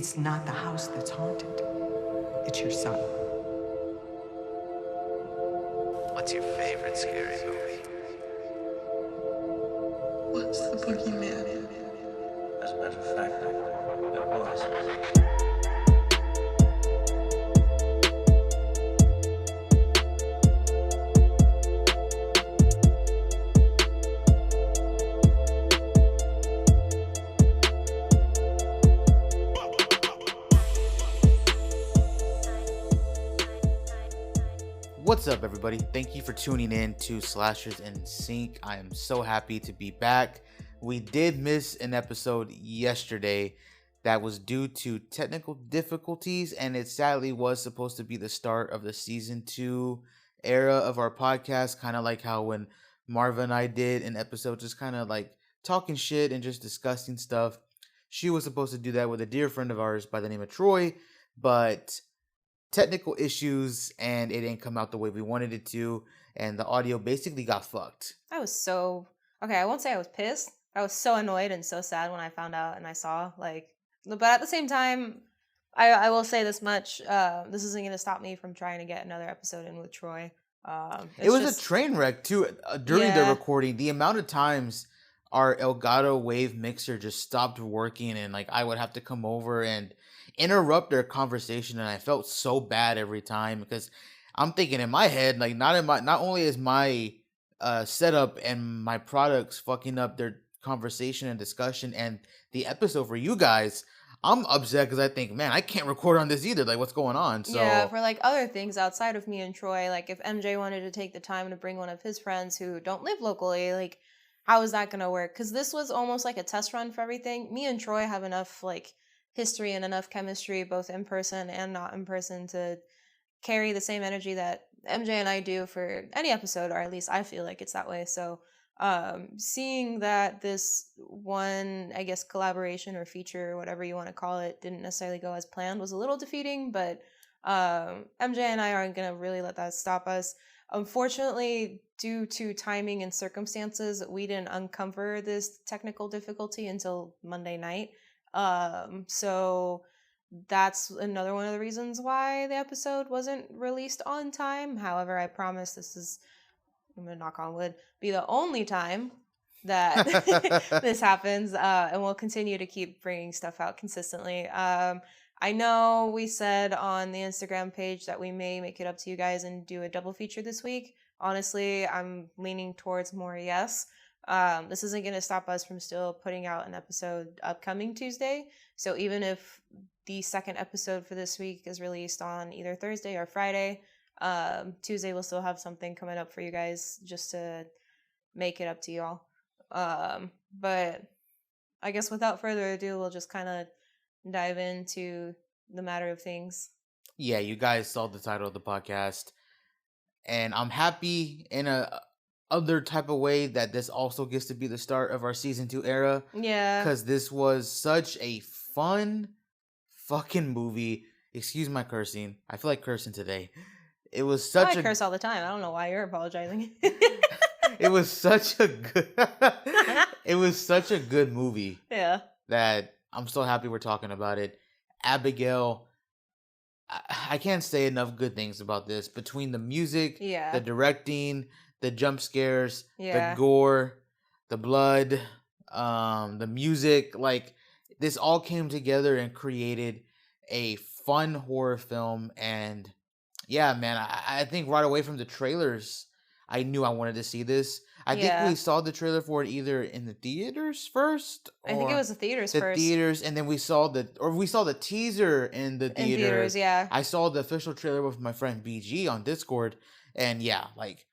It's not the house that's haunted. It's your son. What's your favorite scary movie? What's the boogeyman? As a matter of fact, it was. What's up, everybody? Thank you for tuning in to Slashers in Sync. I am so happy to be back. We did miss an episode yesterday that was due to technical difficulties, and it sadly was supposed to be the start of the season 2 era of our podcast, kind of like how when Marva and I did an episode just kind of like talking shit and just discussing stuff. She was supposed to do that with a dear friend of ours by the name of Troy, but technical issues and it didn't come out the way we wanted it to, and the audio basically got fucked. I won't say I was pissed. I was so annoyed and so sad when I found out and I saw, but at the same time, I will say this much, this isn't going to stop me from trying to get another episode in with Troy. It was a train wreck too during the recording. The amount of times our Elgato Wave mixer just stopped working, and like I would have to come over and interrupt their conversation, and I felt so bad every time because I'm thinking in my head, like not only is my setup and my products fucking up their conversation and discussion and the episode for you guys, I'm upset because I think, man, I can't record on this either. Like, what's going on? So yeah, for like other things outside of me and Troy, like if MJ wanted to take the time to bring one of his friends who don't live locally, like how is that gonna work? Because this was almost like a test run for everything. Me and Troy have enough like history and enough chemistry, both in person and not in person, to carry the same energy that MJ and I do for any episode, or at least I feel like it's that way. So seeing that this one, I guess, collaboration or feature or whatever you want to call it didn't necessarily go as planned was a little defeating, but MJ and I aren't going to really let that stop us. Unfortunately, due to timing and circumstances, we didn't uncover this technical difficulty until Monday night. So that's another one of the reasons why the episode wasn't released on time. However, I promise this is, I'm gonna knock on wood, be the only time that this happens, and we'll continue to keep bringing stuff out consistently. I know we said on the Instagram page that we may make it up to you guys and do a double feature this week. Honestly, I'm leaning towards more yes. This isn't going to stop us from still putting out an episode upcoming Tuesday. So even if the second episode for this week is released on either Thursday or Friday, Tuesday we'll still have something coming up for you guys just to make it up to y'all. But I guess without further ado, we'll just kind of dive into the matter of things. Yeah, you guys saw the title of the podcast, and I'm happy in a other type of way that this also gets to be the start of our season 2 era. Yeah, because this was such a fun fucking movie. Excuse my cursing. I feel like cursing today. It was such I curse all the time. I don't know why you're apologizing. It was such a good it was such a good movie. Yeah. That I'm so happy we're talking about it. Abigail, I can't say enough good things about this. Between the music, the directing, the jump scares, the gore, the blood, the music, like this all came together and created a fun horror film. And yeah, man, I think right away from the trailers, I knew I wanted to see this. I think we saw the trailer for it either in the theaters first. I think it was the theaters first. The theaters, and then we saw the teaser in the theater. In theaters, yeah. I saw the official trailer with my friend BG on Discord, and yeah, like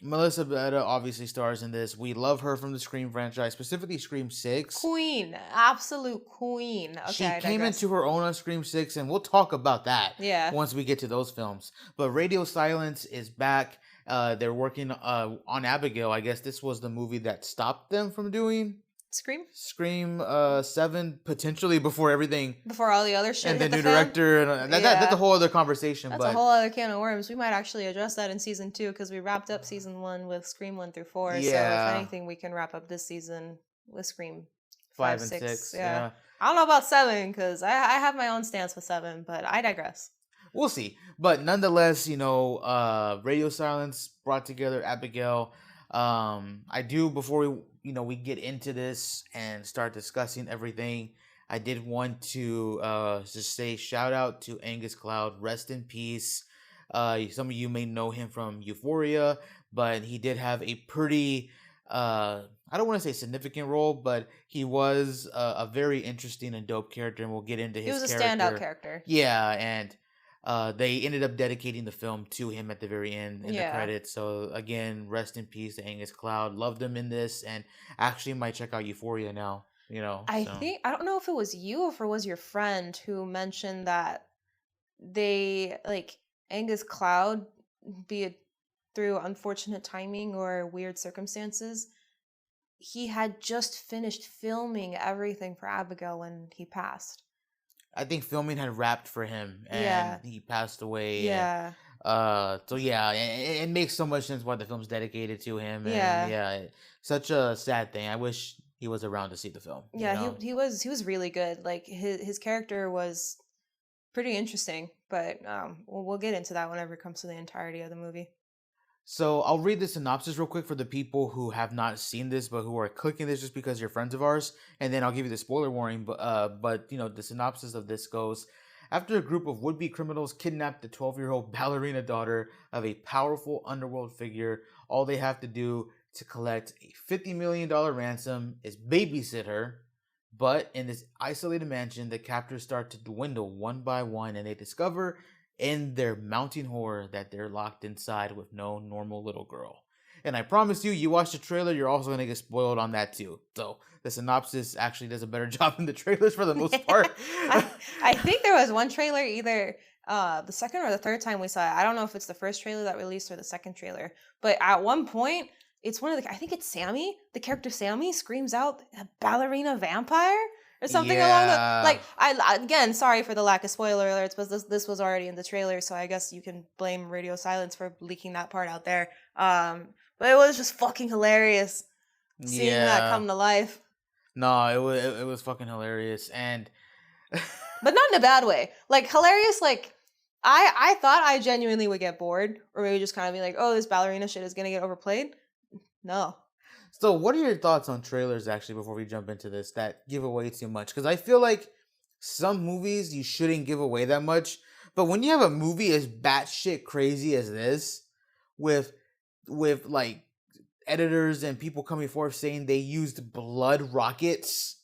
Melissa Betta obviously stars in this. We love her from the Scream franchise, specifically Scream 6. Queen, absolute queen. Okay, she came into her own on Scream 6, and we'll talk about that once we get to those films. But Radio Silence is back. They're working on Abigail. I guess this was the movie that stopped them from doing Scream 7, potentially before all the other shit and the new fan. Director, and that's a whole other conversation. That's a whole other can of worms. We might actually address that in season 2 because we wrapped up season 1 with Scream 1 through 4. So if anything, we can wrap up this season with Scream 5 and 6. Yeah. I don't know about 7 because I have my own stance with 7, but I digress. We'll see. But nonetheless, Radio Silence brought together Abigail. I do, before we get into this and start discussing everything, I did want to just say shout out to Angus Cloud. Rest in peace. Some of you may know him from Euphoria, but he did have a pretty I don't want to say significant role, but he was a very interesting and dope character, and we'll get into his character. He was a standout character. Yeah, and they ended up dedicating the film to him at the very end in the credits. So again, rest in peace to Angus Cloud. Loved him in this, and actually might check out Euphoria now. I don't know if it was you or if it was your friend who mentioned that they Angus Cloud, be it through unfortunate timing or weird circumstances, he had just finished filming everything for Abigail when he passed. I think filming had wrapped for him, and he passed away. Yeah. So yeah, it makes so much sense why the film's dedicated to him. Yeah. And such a sad thing. I wish he was around to see the film. Yeah, he was really good. Like his character was pretty interesting, but we'll get into that whenever it comes to the entirety of the movie. So I'll read the synopsis real quick for the people who have not seen this, but who are clicking this just because you're friends of ours, and then I'll give you the spoiler warning. But the synopsis of this goes: after a group of would-be criminals kidnap the 12-year-old ballerina daughter of a powerful underworld figure, all they have to do to collect a $50 million ransom is babysit her. But in this isolated mansion, the captors start to dwindle one by one, and they discover in their mounting horror that they're locked inside with no normal little girl. And I promise you watch the trailer, you're also going to get spoiled on that too. So the synopsis actually does a better job than the trailers for the most part. I think there was one trailer, either the second or the third time we saw it. I don't know if it's the first trailer that released or the second trailer. But at one point, it's I think it's Sammy, the character Sammy screams out, "A ballerina vampire?" Or something along the again, sorry for the lack of spoiler alerts, but this was already in the trailer, so I guess you can blame Radio Silence for leaking that part out there. But it was just fucking hilarious seeing that come to life. No, it was fucking hilarious, and but not in a bad way. Like hilarious, like I thought I genuinely would get bored, or maybe just kind of be like, oh, this ballerina shit is gonna get overplayed. No. So what are your thoughts on trailers, actually, before we jump into this, that give away too much? Because I feel like some movies you shouldn't give away that much. But when you have a movie as batshit crazy as this, with like editors and people coming forth saying they used blood rockets.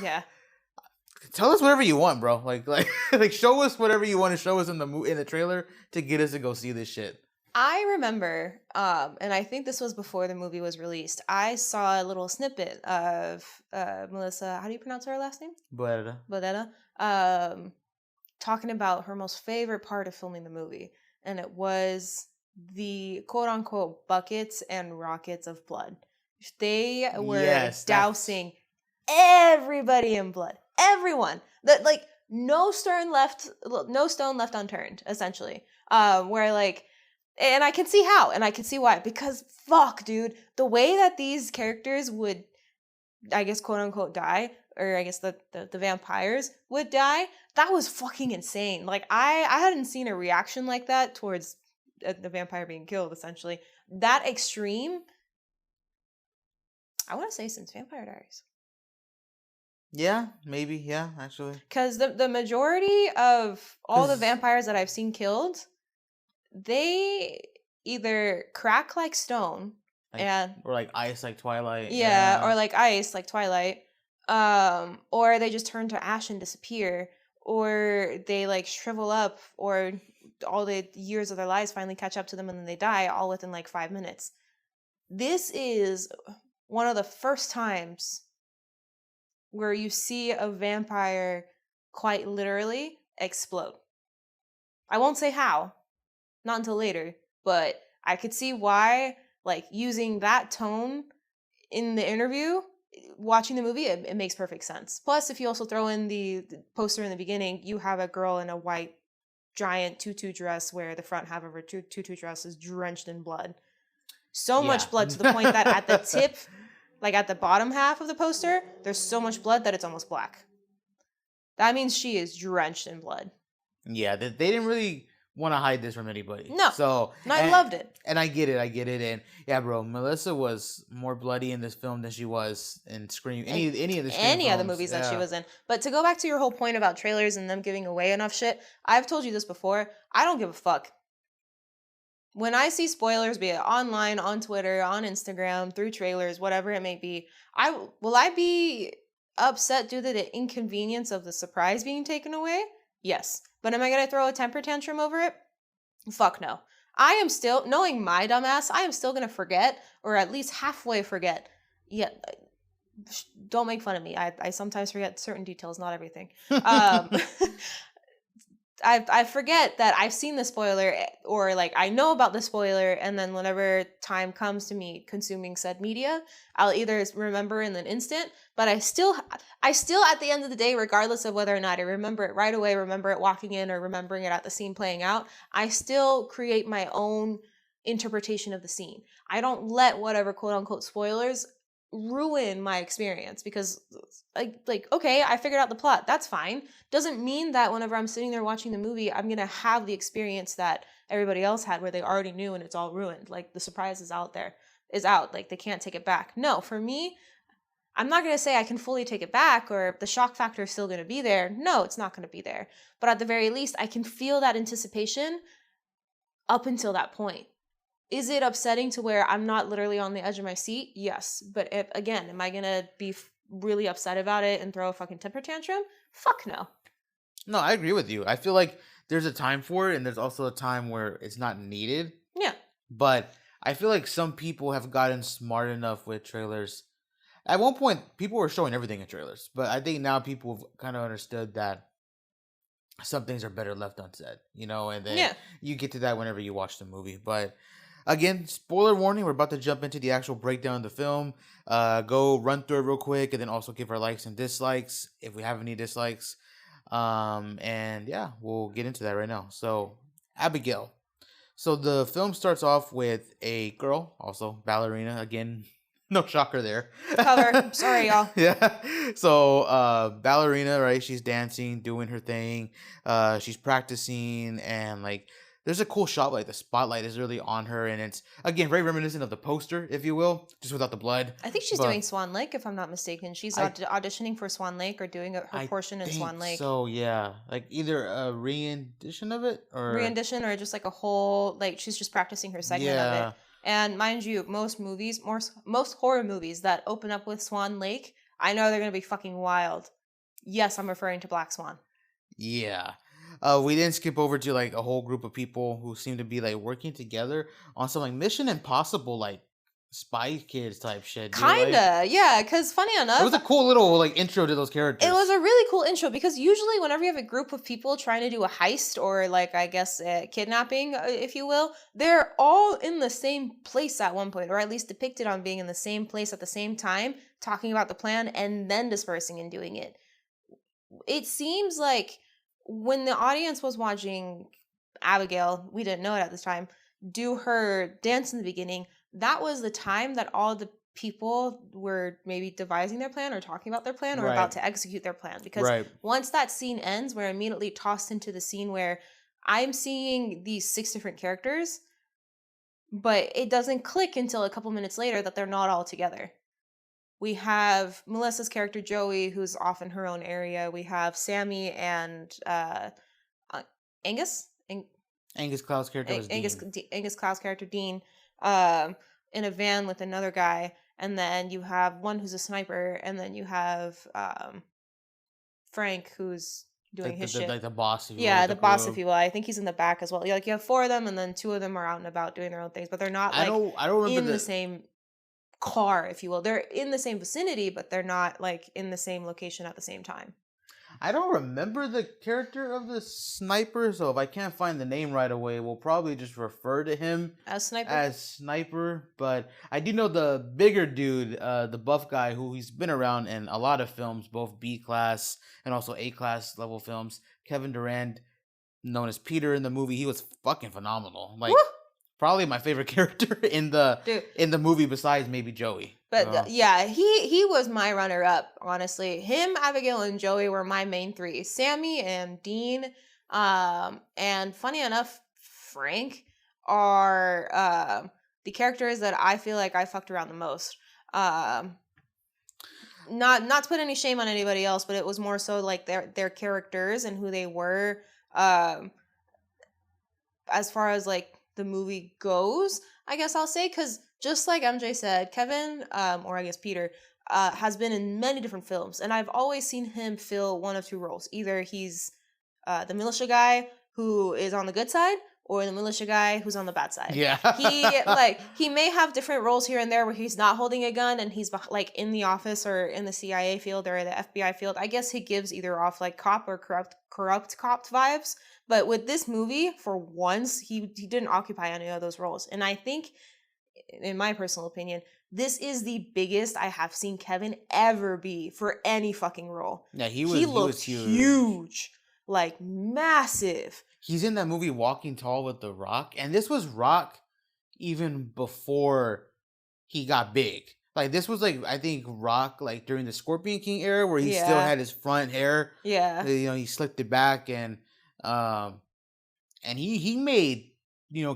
Yeah. Tell us whatever you want, bro. Like show us whatever you want to show us in the trailer to get us to go see this shit. I remember, and I think this was before the movie was released, I saw a little snippet of Melissa, how do you pronounce her last name? Barrera. Talking about her most favorite part of filming the movie. And it was the quote-unquote buckets and rockets of blood. They were dousing everybody in blood. Everyone. No stone left unturned, essentially. And I can see how, and I can see why. Because, fuck, dude, the way that these characters would, I guess, quote-unquote, die, or I guess the vampires would die, that was fucking insane. Like, I hadn't seen a reaction like that towards the vampire being killed, essentially. That extreme, I want to say since Vampire Diaries. Yeah, maybe, yeah, actually. Because the majority of all the vampires that I've seen killed, they either crack like stone or like ice like Twilight. Yeah, or like ice like Twilight. Or they just turn to ash and disappear, or they like shrivel up, or all the years of their lives finally catch up to them and then they die all within like 5 minutes. This is one of the first times where you see a vampire quite literally explode. I won't say how. Not until later, but I could see why, like, using that tone in the interview, watching the movie, it makes perfect sense. Plus, if you also throw in the poster in the beginning, you have a girl in a white, giant tutu dress where the front half of her tutu dress is drenched in blood. So much blood to the point that at the tip, like at the bottom half of the poster, there's so much blood that it's almost black. that means she is drenched in blood. Yeah, they didn't really want to hide this from anybody. No. So And I loved it. And I get it. And yeah, bro, Melissa was more bloody in this film than she was in Scream. Any of the Scream any of the films, movies that she yeah. was in. But to go back to your whole point about trailers and them giving away enough shit, I've told you this before. I don't give a fuck. When I see spoilers, be it online, on Twitter, on Instagram, through trailers, whatever it may be, will I be upset due to the inconvenience of the surprise being taken away? Yes. But am I going to throw a temper tantrum over it? Fuck no. I am still, knowing my dumbass, I am still going to forget, or at least halfway forget. Yeah, don't make fun of me. I sometimes forget certain details, not everything. I forget that I've seen the spoiler, or like I know about the spoiler, and then whenever time comes to me consuming said media, I'll either remember in an instant, but I still at the end of the day, regardless of whether or not I remember it right away, remember it walking in, or remembering it at the scene playing out, I still create my own interpretation of the scene. I don't let whatever quote unquote spoilers ruin my experience, because like okay, I figured out the plot, that's fine. Doesn't mean that whenever I'm sitting there watching the movie, I'm gonna have the experience that everybody else had, where they already knew and it's all ruined. Like the surprise is out, like they can't take it back. No, for me, I'm not gonna say I can fully take it back, or the shock factor is still gonna be there. No, it's not gonna be there. But at the very least, I can feel that anticipation up until that point. Is it upsetting to where I'm not literally on the edge of my seat? Yes. But again, am I going to be really upset about it and throw a fucking temper tantrum? Fuck no. No, I agree with you. I feel like there's a time for it, and there's also a time where it's not needed. Yeah. But I feel like some people have gotten smart enough with trailers. At one point, people were showing everything in trailers, but I think now people have kind of understood that some things are better left unsaid, and then you get to that whenever you watch the movie. But again, spoiler warning, we're about to jump into the actual breakdown of the film. Go run through it real quick, and then also give our likes and dislikes if we have any dislikes. And yeah, we'll get into that right now. So, Abigail. So the film starts off with a girl, also ballerina. Again, no shocker there. Cover. Sorry, y'all. Yeah. So ballerina, right? She's dancing, doing her thing. She's practicing, and like there's a cool shot, like the spotlight is really on her, and it's again very reminiscent of the poster, if you will, just without the blood. I think she's doing Swan Lake, if I'm not mistaken. She's auditioning for Swan Lake, or doing her portion in Swan Lake. So yeah, like either a rendition of it, or just like a whole, like she's just practicing her segment of it. And mind you, most horror movies that open up with Swan Lake, I know they're gonna be fucking wild. Yes, I'm referring to Black Swan. Yeah. We didn't skip over to like a whole group of people who seem to be like working together on some like Mission Impossible like Spy Kids type shit. Kinda, yeah. Because funny enough, it was a cool little like intro to those characters. It was a really cool intro, because usually whenever you have a group of people trying to do a heist, or like I guess kidnapping, if you will, they're all in the same place at one point, or at least depicted on being in the same place at the same time, talking about the plan and then dispersing and doing it. It seems like when the audience was watching Abigail, we didn't know it at the time, do her dance in the beginning, that was the time that all the people were maybe devising their plan, or talking about their plan, or about to execute their plan. Because once that scene ends, we're immediately tossed into the scene where I'm seeing these 6 different characters, but it doesn't click until a couple minutes later that they're not all together. We have Melissa's character, Joey, who's off in her own area. We have Sammy and Angus Cloud's character was Angus Cloud's character, Dean, in a van with another guy. And then you have one who's a sniper, and then you have Frank, who's doing his shit. Like the boss, if you will. The boss, if you will. I think he's in the back as well. Like you have 4 of them, and then 2 of them are out and about doing their own things, but they're not like I don't remember in the same car, if you will. They're in the same vicinity, but they're not like in the same location at the same time. I don't remember the character of the sniper, so if I can't find the name right away, we'll probably just refer to him as Sniper. But I do know the bigger dude, the buff guy, who he's been around in a lot of films, both B class and also A class level films. Kevin Durant, known as Peter in the movie, he was fucking phenomenal. Like, probably my favorite character in the movie besides maybe Joey. But yeah, he was my runner up, honestly. Him, Abigail, and Joey were my main three. Sammy and Dean, and funny enough, Frank are the characters that I feel like I fucked around the most. Not to put any shame on anybody else, but it was more so like their characters and who they were. As far as like the movie goes, I guess I'll say, because just like MJ said, Kevin, or I guess Peter, has been in many different films, and I've always seen him fill one of two roles. Either he's the militia guy who is on the good side, or the militia guy who's on the bad side. Yeah. He may have different roles here and there where he's not holding a gun and he's like in the office or in the CIA field or the FBI field. I guess he gives either off like cop or corrupt cop vibes. But with this movie, for once, he didn't occupy any of those roles. And I think, in my personal opinion, this is the biggest I have seen Kevin ever be for any fucking role. Yeah, he looked huge. Like massive. He's in that movie Walking Tall with The Rock, and this was Rock even before he got big. Like this was like, I think Rock like during the Scorpion King era where he still had his front hair. Yeah. He slicked it back, and he made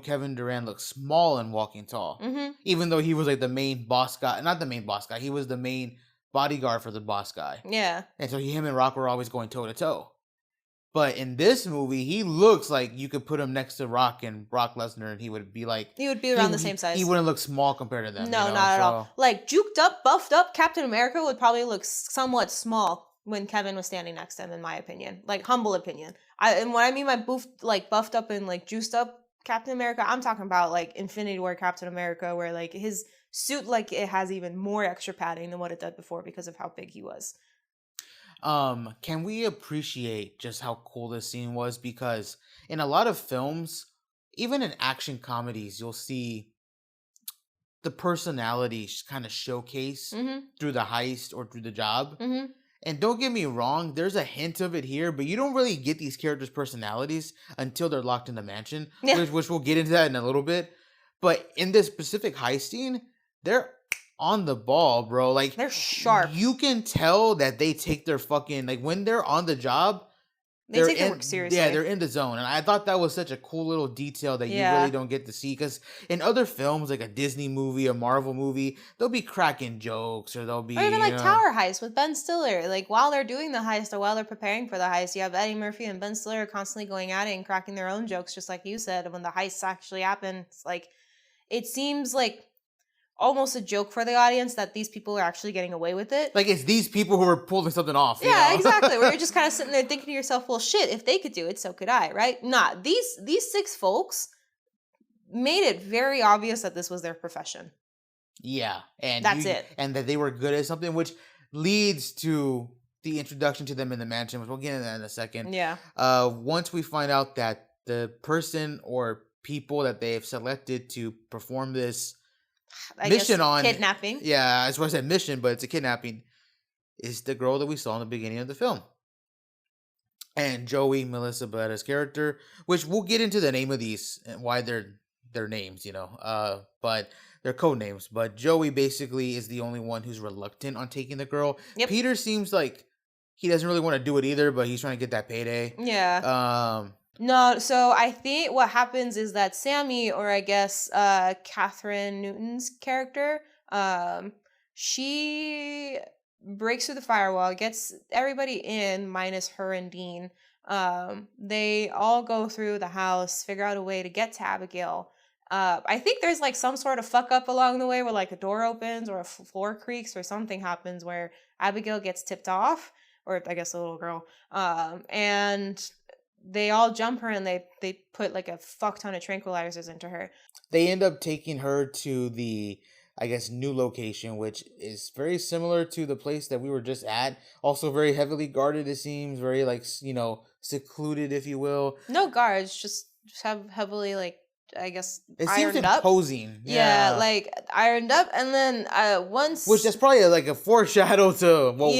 Kevin Durant look small in Walking Tall. Mm-hmm. Even though he was like the main boss guy, not the main boss guy, he was the main bodyguard for the boss guy. Yeah. And so him and Rock were always going toe to toe. But in this movie, he looks like you could put him next to Rock and Brock Lesnar, and he would be like... He would be around the same size. He wouldn't look small compared to them. No, not at all. Like, juked up, buffed up, Captain America would probably look somewhat small when Kevin was standing next to him, in my opinion. Like, humble opinion. And what I mean by buffed up and, like, juiced up Captain America, I'm talking about, like, Infinity War Captain America, where, like, his suit, like, it has even more extra padding than what it did before because of how big he was. Can we appreciate just how cool this scene was? Because in a lot of films, even in action comedies, you'll see the personality kind of showcase through the heist or through the job. Mm-hmm. And don't get me wrong, there's a hint of it here, but you don't really get these characters' personalities until they're locked in the mansion, which we'll get into that in a little bit. But in this specific heist scene, they're on the ball, bro. Like, they're sharp. You can tell that they take their fucking, like, when they're on the job, they take their work seriously. Yeah, they're in the zone. And I thought that was such a cool little detail that you really don't get to see. Because in other films, like a Disney movie, a Marvel movie, they'll be cracking jokes, or they'll be... Or even like Tower Heist with Ben Stiller. Like, while they're doing the heist or while they're preparing for the heist, you have Eddie Murphy and Ben Stiller constantly going at it and cracking their own jokes, just like you said. When the heists actually happen, it's like... It seems like almost a joke for the audience that these people are actually getting away with it. Like, it's these people who are pulling something off. Yeah, exactly. Where you're just kind of sitting there thinking to yourself, well, shit, if they could do it, so could I, right? Nah, these 6 folks made it very obvious that this was their profession. Yeah. And that's it. And that they were good at something, which leads to the introduction to them in the mansion, which we'll get into that in a second. Yeah. Once we find out that the person or people that they have selected to perform this mission on kidnapping. Yeah, that's why I said mission, but it's a kidnapping. Is the girl that we saw in the beginning of the film, and Joey, Melissa Barrera's character, which we'll get into the name of these and why they're names, but they're code names. But Joey basically is the only one who's reluctant on taking the girl. Yep. Peter seems like he doesn't really want to do it either, but he's trying to get that payday. Yeah. No, so I think what happens is that Sammy, or I guess Kathryn Newton's character, she breaks through the firewall, gets everybody in minus her and Dean. They all go through the house, figure out a way to get to Abigail. I think there's like some sort of fuck up along the way where like a door opens or a floor creaks or something happens where Abigail gets tipped off, or I guess the little girl, and they all jump her and they put like a fuck ton of tranquilizers into her. They end up taking her to the, I guess, new location, which is very similar to the place that we were just at. Also very heavily guarded, it seems. Very, like, secluded, if you will. No guards, just have heavily, like, I guess, it ironed seems up. Imposing. Yeah, like, ironed up. And then once... Which is probably like a foreshadow to what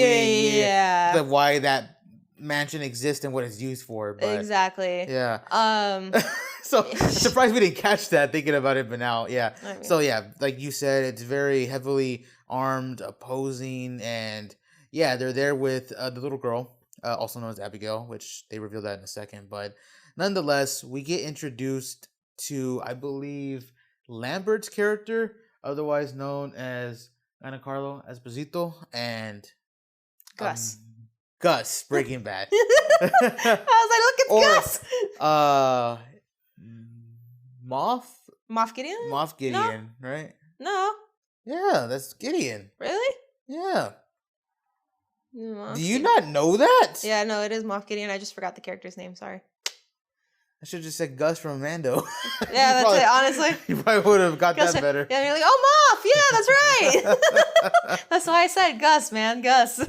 why that mansion exists and what it's used for. But exactly. Yeah. So I'm surprised we didn't catch that thinking about it, but now, yeah. I mean, So yeah, like you said, it's very heavily armed, opposing, and yeah, they're there with the little girl, also known as Abigail, which they reveal that in a second. But nonetheless, we get introduced to, I believe, Lambert's character, otherwise known as Giancarlo Esposito, and Gus. Gus, Breaking Bad. I was like, look, it's Gus. Moff Gideon? Moff Gideon, right? No. Yeah, that's Gideon. Really? Yeah. Moff Do you Gideon. not know that? Yeah, no, it is Moff Gideon. I just forgot the character's name. Sorry. I should have just said Gus from Mando. Yeah, that's it, honestly. You probably would have got Gus, that better. Yeah, you're like, oh, Moff. Yeah, that's right. That's why I said Gus, man. Gus.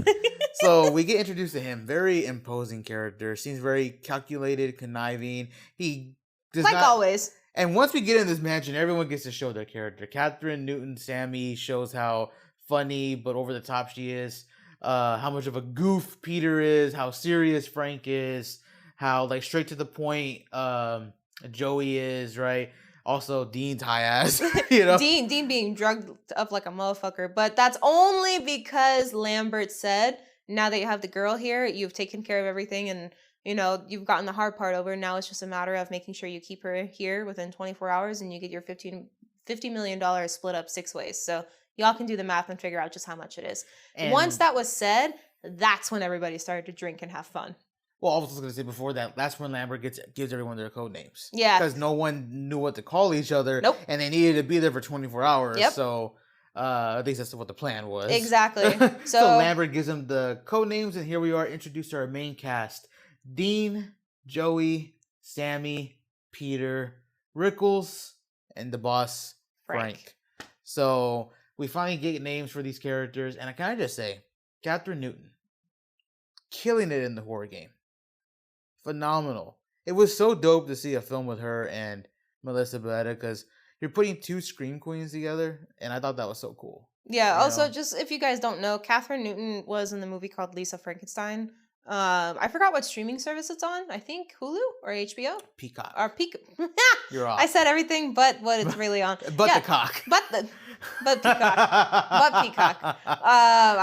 So we get introduced to him. Very imposing character. Seems very calculated, conniving. He does like not... always. And once we get in this mansion, everyone gets to show their character. Kathryn Newton, Sammy, shows how funny but over the top she is. How much of a goof Peter is. How serious Frank is. How like straight to the point Joey is, right? Also Dean's high ass, you know. Dean being drugged up like a motherfucker, but that's only because Lambert said, now that you have the girl here, you've taken care of everything, and you know you've gotten the hard part over. Now it's just a matter of making sure you keep her here within 24 hours, and you get your $50 million split up 6 ways. So y'all can do the math and figure out just how much it is. And once that was said, that's when everybody started to drink and have fun. Well, I was going to say before that, that's when Lambert gives everyone their code names. Yeah. Because no one knew what to call each other. Nope. And they needed to be there for 24 hours. Yep. So at least that's what the plan was. Exactly. So Lambert gives them the code names, and here we are introduced to our main cast. Dean, Joey, Sammy, Peter, Rickles, and the boss, Frank. So we finally get names for these characters. And can I just say, Kathryn Newton, killing it in the horror game. Phenomenal. It was so dope to see a film with her and Melissa Barrera, because you're putting 2 scream queens together, and I thought that was so cool. Yeah, also, just if you guys don't know, Kathryn Newton was in the movie called Lisa Frankenstein. I forgot what streaming service it's on. I think Hulu or HBO? Peacock. Or Peacock. You're off. I said everything but what it's really on. But the cock. But Peacock. But Peacock.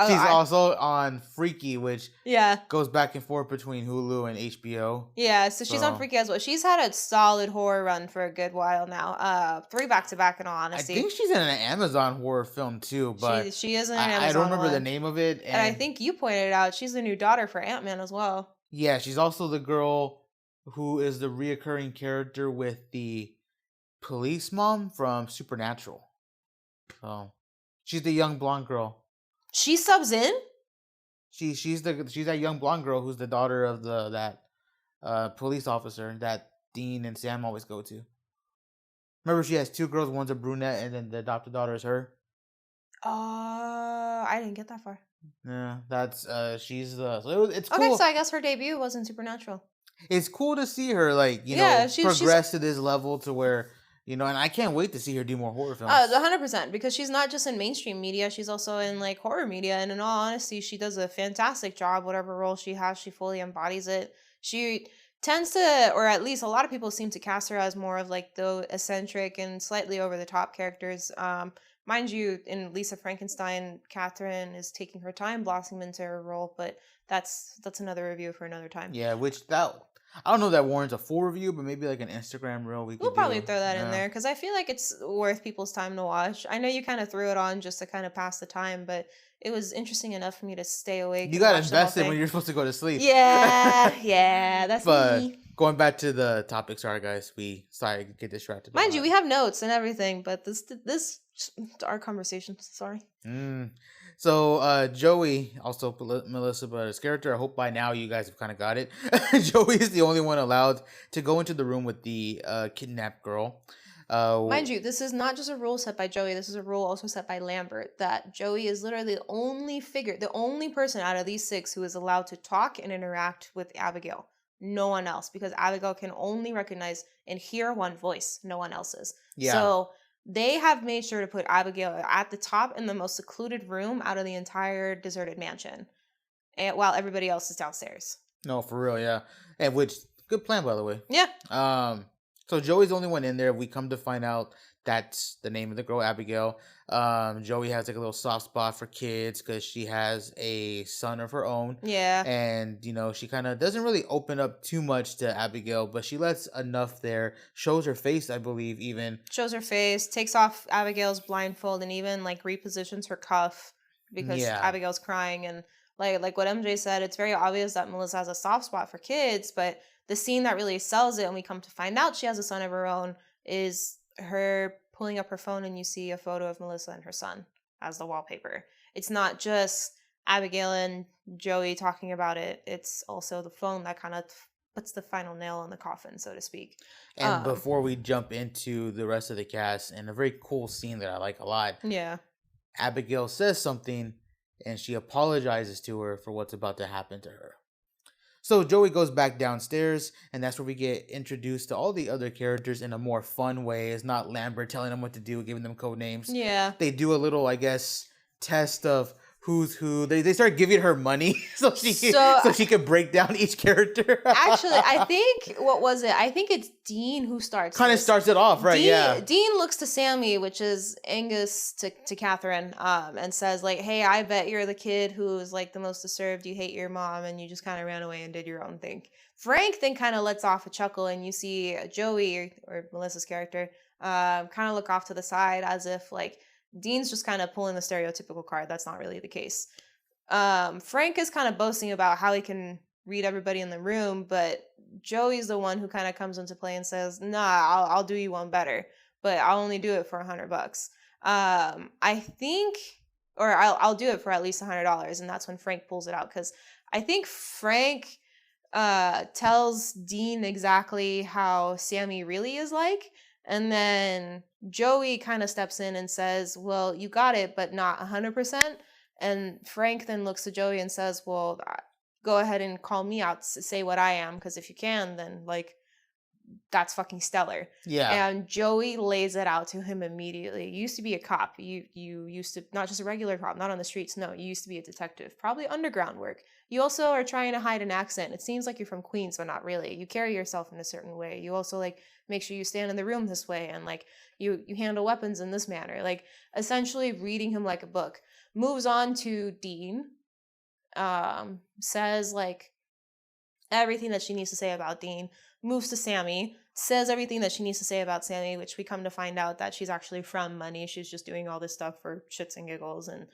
She's also on Freaky, which yeah goes back and forth between Hulu and HBO. Yeah, so she's on Freaky as well. She's had a solid horror run for a good while now. 3 back-to-back in all honesty. I think she's in an Amazon horror film too, but she is in an Amazon I don't remember one. the name of it. And I think you pointed out she's the new daughter for Ant-Man as well. Yeah, she's also the girl who is the reoccurring character with the police mom from Supernatural. So she's the young blonde girl. She subs in? She's that young blonde girl who's the daughter of that police officer that Dean and Sam always go to. Remember, she has 2 girls. One's a brunette, and then the adopted daughter is her. I didn't get that far. Yeah, that's she's the. So it's cool. Okay, so I guess her debut was in Supernatural. It's cool to see her progress to this level to where and I can't wait to see her do more horror films. 100%, because she's not just in mainstream media; she's also in like horror media. And in all honesty, she does a fantastic job. Whatever role she has, she fully embodies it. She tends to, or at least a lot of people seem to cast her as more of like the eccentric and slightly over the top characters. Mind you, in Lisa Frankenstein, Kathryn is taking her time blossoming into her role, but that's another review for another time. Yeah, I don't know if that warrants a full review, but maybe like an Instagram reel We'll probably throw that in there, because I feel like it's worth people's time to watch. I know you kind of threw it on just to kind of pass the time, but it was interesting enough for me to stay awake. You got invested when you're supposed to go to sleep. Yeah, that's me. Going back to the topic, sorry guys, we get distracted. Mind you, we have notes and everything, but this our conversation. Sorry. So Joey, also Melissa Barrera's character. I hope by now you guys have kind of got it. Joey is the only one allowed to go into the room with the kidnapped girl. Mind you, this is not just a rule set by Joey. This is a rule also set by Lambert, that Joey is literally the only person out of these 6 who is allowed to talk and interact with Abigail. No one else, because Abigail can only recognize and hear one voice. No one else's. Yeah. So they have made sure to put Abigail at the top in the most secluded room out of the entire deserted mansion, while everybody else is downstairs. No, for real, yeah. And which good plan, by the way. Yeah. So Joey's the only one in there. We come to find out that's the name of the girl, Abigail. Joey has like a little soft spot for kids because she has a son of her own. Yeah. And, she kind of doesn't really open up too much to Abigail, but she lets enough there. Shows her face, I believe, even. Shows her face, takes off Abigail's blindfold, and even like repositions her cuff because Abigail's crying. And like what MJ said, it's very obvious that Melissa has a soft spot for kids, but the scene that really sells it, and we come to find out she has a son of her own, is her pulling up her phone and you see a photo of Melissa and her son as the wallpaper. It's not just Abigail and Joey talking about it. It's also the phone that kind of puts the final nail in the coffin, so to speak. And before we jump into the rest of the cast, and a very cool scene that I like a lot. Yeah. Abigail says something and she apologizes to her for what's about to happen to her. So Joey goes back downstairs, and that's where we get introduced to all the other characters in a more fun way. It's not Lambert telling them what to do, giving them code names. Yeah. They do a little, I guess, test of who's who. They start giving her money so she could break down each character. Actually, I think, what was it? I think it's Dean who starts it off, right? Dean looks to Sammy, which is Angus to Kathryn, and says like, hey, I bet you're the kid who's like the most disturbed. You hate your mom and you just kind of ran away and did your own thing. Frank then kind of lets off a chuckle, and you see Joey, or Melissa's character, kind of look off to the side as if like, Dean's just kind of pulling the stereotypical card. That's not really the case. Frank is kind of boasting about how he can read everybody in the room, but Joey's the one who kind of comes into play and says, nah, I'll do you one better, but I'll only do it for $100. I think, or I'll do it for at least $100. And that's when Frank pulls it out. Because I think Frank tells Dean exactly how Sammy really is like. And then Joey kind of steps in and says, well, you got it, but not 100%. And Frank then looks to Joey and says, well, go ahead and call me out, say what I am, because if you can, then like, that's fucking stellar. Yeah. And Joey lays it out to him immediately. You used to be a cop. You used to, not just a regular cop, not on the streets. No, you used to be a detective, probably underground work. You also are trying to hide an accent. It seems like you're from Queens, but not really. You carry yourself in a certain way. You also like make sure you stand in the room this way, and like you handle weapons in this manner. Like essentially reading him like a book. Moves on to Dean. Says like everything that she needs to say about Dean. Moves to Sammy, says everything that she needs to say about Sammy, which we come to find out that she's actually from money. She's just doing all this stuff for shits and giggles. And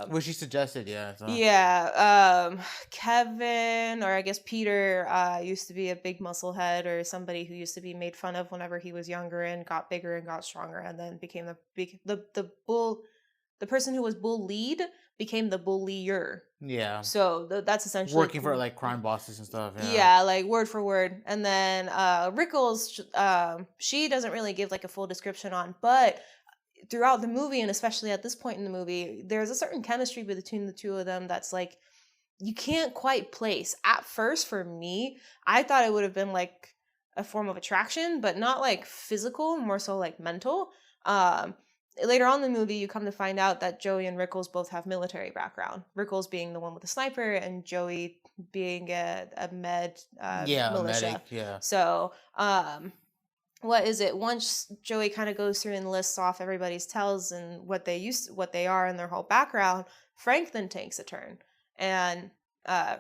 which she suggested, yeah. So. Yeah. Kevin, or I guess Peter, used to be a big musclehead, or somebody who used to be made fun of whenever he was younger and got bigger and got stronger, and then became the person who was bullied became the bullier. Yeah. So that's essentially working for like crime bosses and stuff. Yeah, like word for word. And then Rickles, she doesn't really give like a full description on, but throughout the movie, and especially at this point in the movie, there's a certain chemistry between the two of them that's like you can't quite place. At first, for me, I thought it would have been like a form of attraction, but not like physical, more so like mental. Later on in the movie, you come to find out that Joey and Rickles both have military background. Rickles being the one with the sniper, and Joey being a med militia. Medic, yeah. So, what is it? Once Joey kind of goes through and lists off everybody's tells and what they are and their whole background, Frank then takes a turn, and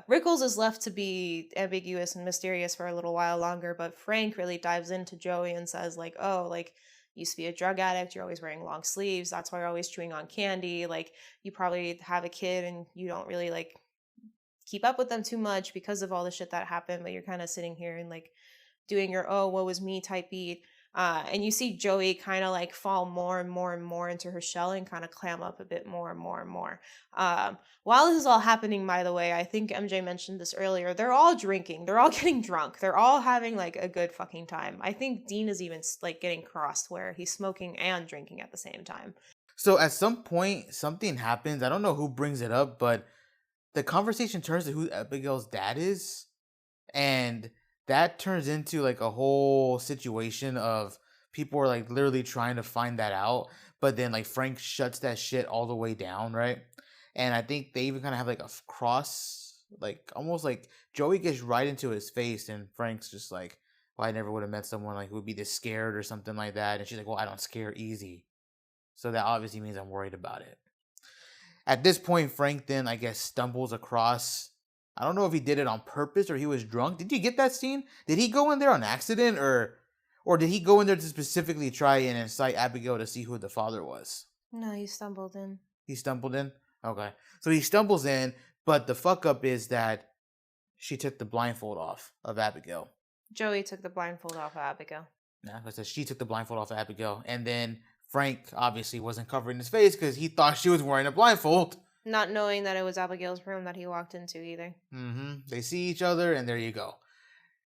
Rickles is left to be ambiguous and mysterious for a little while longer. But Frank really dives into Joey and says like, "Oh, like." Used to be a drug addict, you're always wearing long sleeves, that's why you're always chewing on candy, like you probably have a kid and you don't really like keep up with them too much because of all the shit that happened, but you're kind of sitting here and like doing your oh what was me type beat. And you see Joey kind of like fall more and more and more into her shell and kind of clam up a bit more and more and more. While this is all happening, by the way, I think MJ mentioned this earlier, they're all drinking, they're all getting drunk, they're all having like a good fucking time. I think Dean is even like getting crossed where he's smoking and drinking at the same time. So at some point, something happens. I don't know who brings it up, but the conversation turns to who Abigail's dad is. And that turns into like a whole situation of people are like literally trying to find that out, but then like Frank shuts that shit all the way down, right? And I think they even kind of have like a cross, like almost like Joey gets right into his face and Frank's just like, well, I never would have met someone like who would be this scared or something like that. And she's like, well, I don't scare easy. So that obviously means I'm worried about it. At this point, Frank then, I guess, stumbles across. I don't know if he did it on purpose or he was drunk. Did you get that scene? Did he go in there on accident or did he go in there to specifically try and incite Abigail to see who the father was? No, he stumbled in. He stumbled in? Okay. So he stumbles in, but the fuck up is that she took the blindfold off of Abigail. Joey took the blindfold off of Abigail. Yeah, because she took the blindfold off of Abigail. And then Frank obviously wasn't covering his face because he thought she was wearing a blindfold. Not knowing that it was Abigail's room that he walked into either. They see each other, and there you go.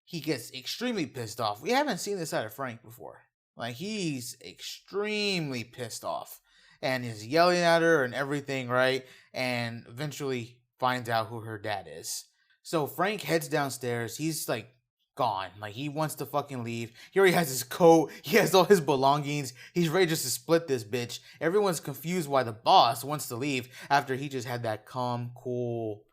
He gets extremely pissed off. We haven't seen this side of Frank before. Like, he's extremely pissed off. And he's yelling at her and everything, right? And eventually finds out who her dad is. So Frank heads downstairs. He's like gone. Like, he wants to fucking leave. He already has his coat. He has all his belongings. He's ready just to split this bitch. Everyone's confused why the boss wants to leave after he just had that calm, cool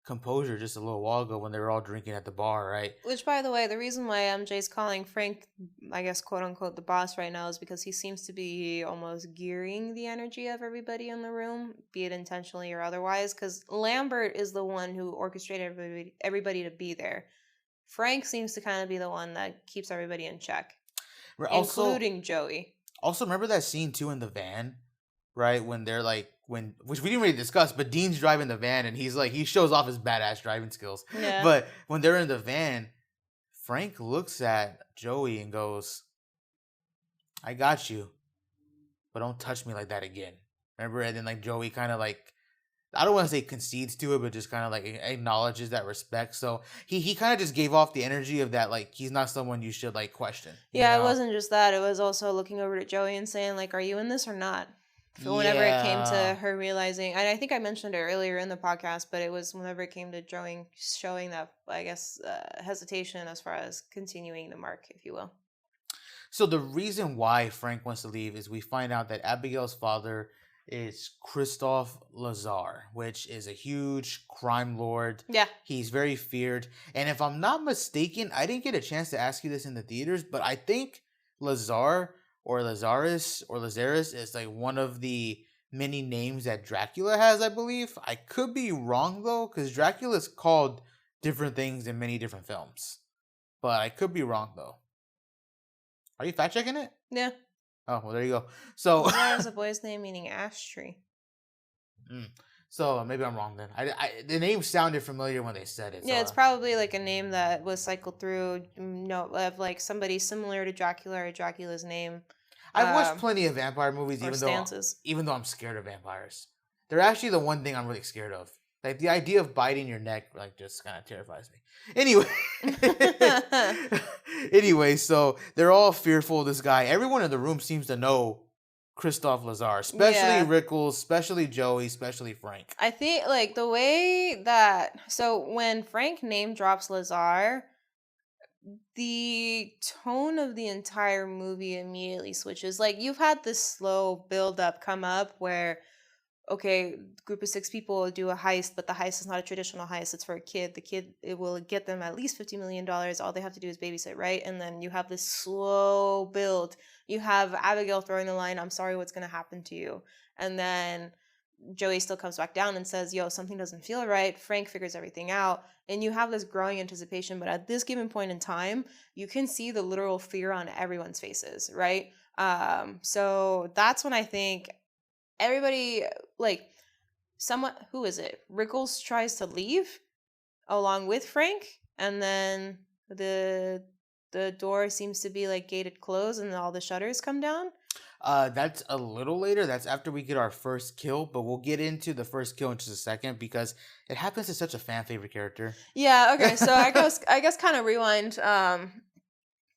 composure just a little while ago when they were all drinking at the bar, right? Which, by the way, the reason why MJ's calling Frank, I guess, quote unquote, the boss right now is because he seems to be almost gearing the energy of everybody in the room, be it intentionally or otherwise, because Lambert is the one who orchestrated everybody to be there. Frank seems to kind of be the one that keeps everybody in check, including Joey. Also, remember that scene too in the van, right? When they're like, which we didn't really discuss, but Dean's driving the van and he's like, he shows off his badass driving skills. Yeah. But when they're in the van, Frank looks at Joey and goes, I got you, but don't touch me like that again. Remember? And then like Joey kind of like, I don't want to say concedes to it, but just kind of like acknowledges that respect. So he kind of just gave off the energy of that, like, he's not someone you should like question. Yeah, it wasn't just that. It was also looking over to Joey and saying like, are you in this or not? So whenever it came to her realizing, and I think I mentioned it earlier in the podcast, but it was whenever it came to showing that, I guess, hesitation as far as continuing the mark, if you will. So the reason why Frank wants to leave is we find out that Abigail's father is Christophe Lazar, which is a huge crime lord. Yeah. He's very feared. And if I'm not mistaken, I didn't get a chance to ask you this in the theaters, but I think Lazar or Lazarus is like one of the many names that Dracula has, I believe. I could be wrong though, because Dracula is called different things in many different films. But I could be wrong though. Are you fact checking it? Yeah. Oh, well, there you go. So Lazar is a boy's name meaning ash tree. So maybe I'm wrong then. The name sounded familiar when they said it. Yeah, so it's probably like a name that was cycled through, of like somebody similar to Dracula or Dracula's name. I've watched plenty of vampire movies, even though I'm scared of vampires. They're actually the one thing I'm really scared of. Like the idea of biting your neck, like, just kind of terrifies me. Anyway, so they're all fearful of this guy. Everyone in the room seems to know Christophe Lazar, especially Rickles, especially Joey, especially Frank. I think like the way that, so when Frank name drops Lazar, the tone of the entire movie immediately switches. Like, you've had this slow build up come up where, okay, group of 6 people will do a heist, but the heist is not a traditional heist. It's for a kid. The kid, it will get them at least $50 million. All they have to do is babysit, right? And then you have this slow build. You have Abigail throwing the line, I'm sorry, what's going to happen to you? And then Joey still comes back down and says, yo, something doesn't feel right. Frank figures everything out. And you have this growing anticipation. But at this given point in time, you can see the literal fear on everyone's faces, right? So that's when I think everybody, like, somewhat, who is it? Rickles tries to leave along with Frank. And then the door seems to be, like, gated closed and all the shutters come down. That's a little later. That's after we get our first kill, but we'll get into the first kill in just a second because it happens to such a fan favorite character. Yeah, okay. So I guess kind of rewind.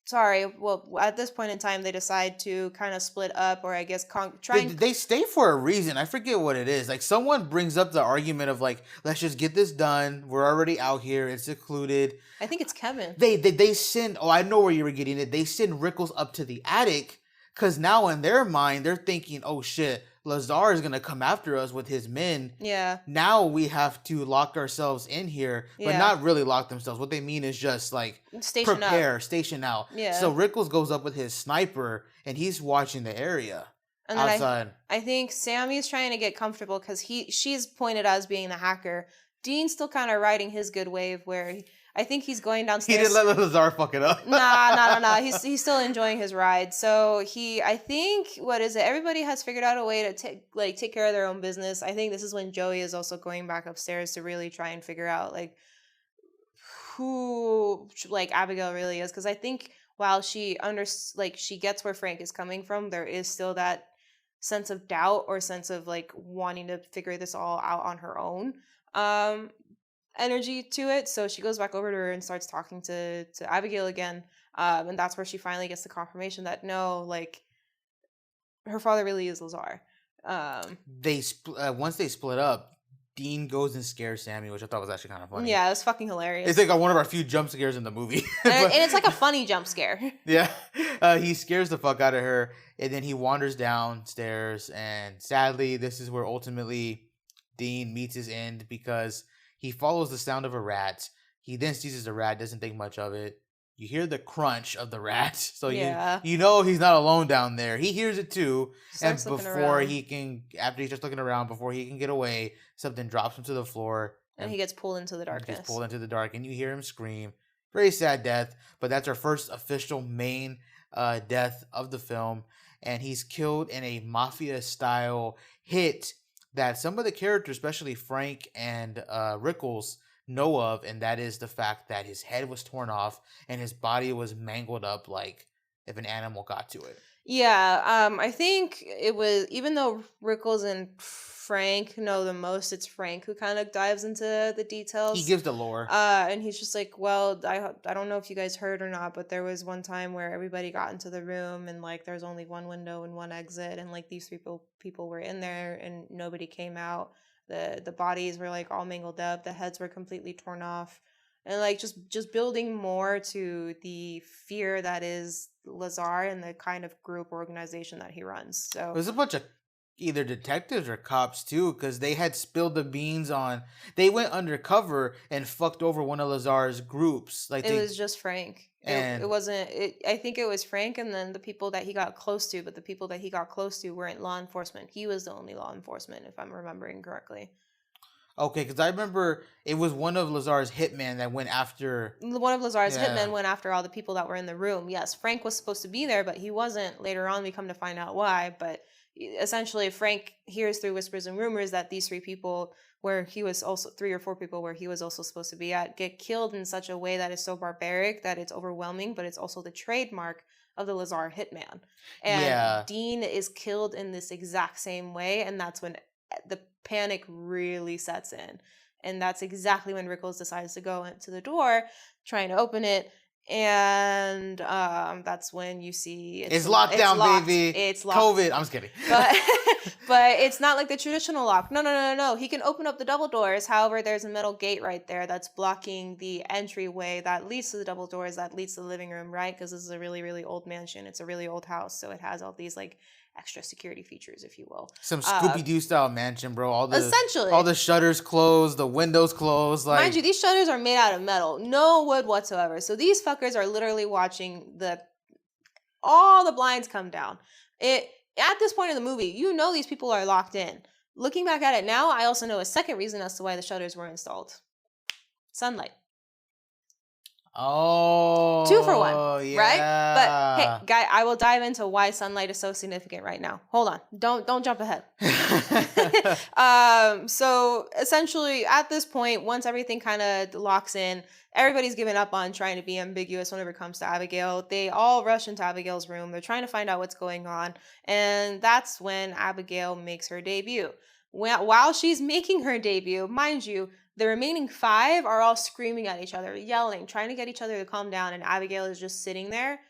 Sorry. Well, at this point in time, they decide to kind of split up, or I guess they stay for a reason. I forget what it is. Like, someone brings up the argument of like, let's just get this done. We're already out here. It's secluded. I think it's Kevin. They send. Oh, I know where you were getting it. They send Rickles up to the attic. Because now in their mind, they're thinking, oh shit, Lazar is going to come after us with his men. Yeah. Now we have to lock ourselves in here, but Yeah. not really lock themselves. What they mean is just like Station up. station out. Yeah. So Rickles goes up with his sniper and he's watching the area And then outside. I think Sammy's trying to get comfortable because she's pointed as being the hacker. Dean's still kind of riding his good wave where I think he's going downstairs. He didn't let Lazar fuck it up. Nah. He's still enjoying his ride. So I think, what is it? Everybody has figured out a way to take care of their own business. I think this is when Joey is also going back upstairs to really try and figure out like who like Abigail really is. Because I think while she she gets where Frank is coming from, there is still that sense of doubt or sense of like wanting to figure this all out on her own. Energy to it, so she goes back over to her and starts talking to Abigail again, and that's where she finally gets the confirmation that no, like her father really is Lazar. Once they split up, Dean goes and scares Sammy, which I thought was actually kind of funny. Yeah, it was fucking hilarious. It's like one of our few jump scares in the movie, and it's like a funny jump scare. Yeah, he scares the fuck out of her, and then he wanders downstairs, and sadly, this is where ultimately Dean meets his end because he follows the sound of a rat. He then seizes the rat, doesn't think much of it. You hear the crunch of the rat, so you know he's not alone down there. He hears it too, and before he can get away, something drops him to the floor, and he gets pulled into the darkness. Gets pulled into the dark, and you hear him scream. Very sad death, but that's our first official main death of the film, and he's killed in a mafia-style hit that some of the characters, especially Frank and Rickles, know of, and that is the fact that his head was torn off and his body was mangled up like if an animal got to it. Yeah, I think it was, even though Rickles and Frank know the most, it's Frank who kind of dives into the details. He gives the lore. And he's just like, well, I don't know if you guys heard or not, but there was one time where everybody got into the room and like there's only one window and one exit, and like these people were in there and nobody came out. The bodies were like all mangled up, the heads were completely torn off, and like just building more to the fear that is Lazar and the kind of group organization that he runs. So there's a bunch of either detectives or cops too, because they had spilled the beans on. They went undercover and fucked over one of Lazar's groups. Like it was just Frank. And it wasn't. I think it was Frank, and then the people that he got close to. But the people that he got close to weren't law enforcement. He was the only law enforcement, if I'm remembering correctly. Okay, because I remember it was one of Lazar's hitmen that went after... One of Lazar's hitmen went after all the people that were in the room. Yes, Frank was supposed to be there, but he wasn't. Later on, we come to find out why. But essentially, Frank hears through whispers and rumors that these 3 people, where he was also... 3 or 4 people where he was also supposed to be at, get killed in such a way that is so barbaric that it's overwhelming, but it's also the trademark of the Lazar hitman. And Dean is killed in this exact same way, and that's when the panic really sets in, and that's exactly when Rickles decides to go into the door trying to open it, and that's when you see it's locked down, baby. It's locked. COVID. I'm just kidding. But it's not like the traditional lock. No. He can open up the double doors. However, there's a metal gate right there that's blocking the entryway that leads to the double doors that leads to the living room, right? Because this is a really, really old mansion. It's a really old house, so it has all these like extra security features, if you will. Some Scooby-Doo style mansion, bro. Essentially. All the shutters closed, the windows closed. Like, mind you, these shutters are made out of metal. No wood whatsoever. So these fuckers are literally watching all the blinds come down. At this point in the movie, you know these people are locked in. Looking back at it now, I also know a second reason as to why the shutters were installed. Sunlight. Oh, 2 for 1, yeah. right? But hey, guy, I will dive into why sunlight is so significant right now. Hold on, don't jump ahead. So essentially, at this point, once everything kind of locks in, everybody's given up on trying to be ambiguous whenever it comes to Abigail. They all rush into Abigail's room. They're trying to find out what's going on, and that's when Abigail makes her debut. While she's making her debut, mind you, the remaining 5 are all screaming at each other, yelling, trying to get each other to calm down, and Abigail is just sitting there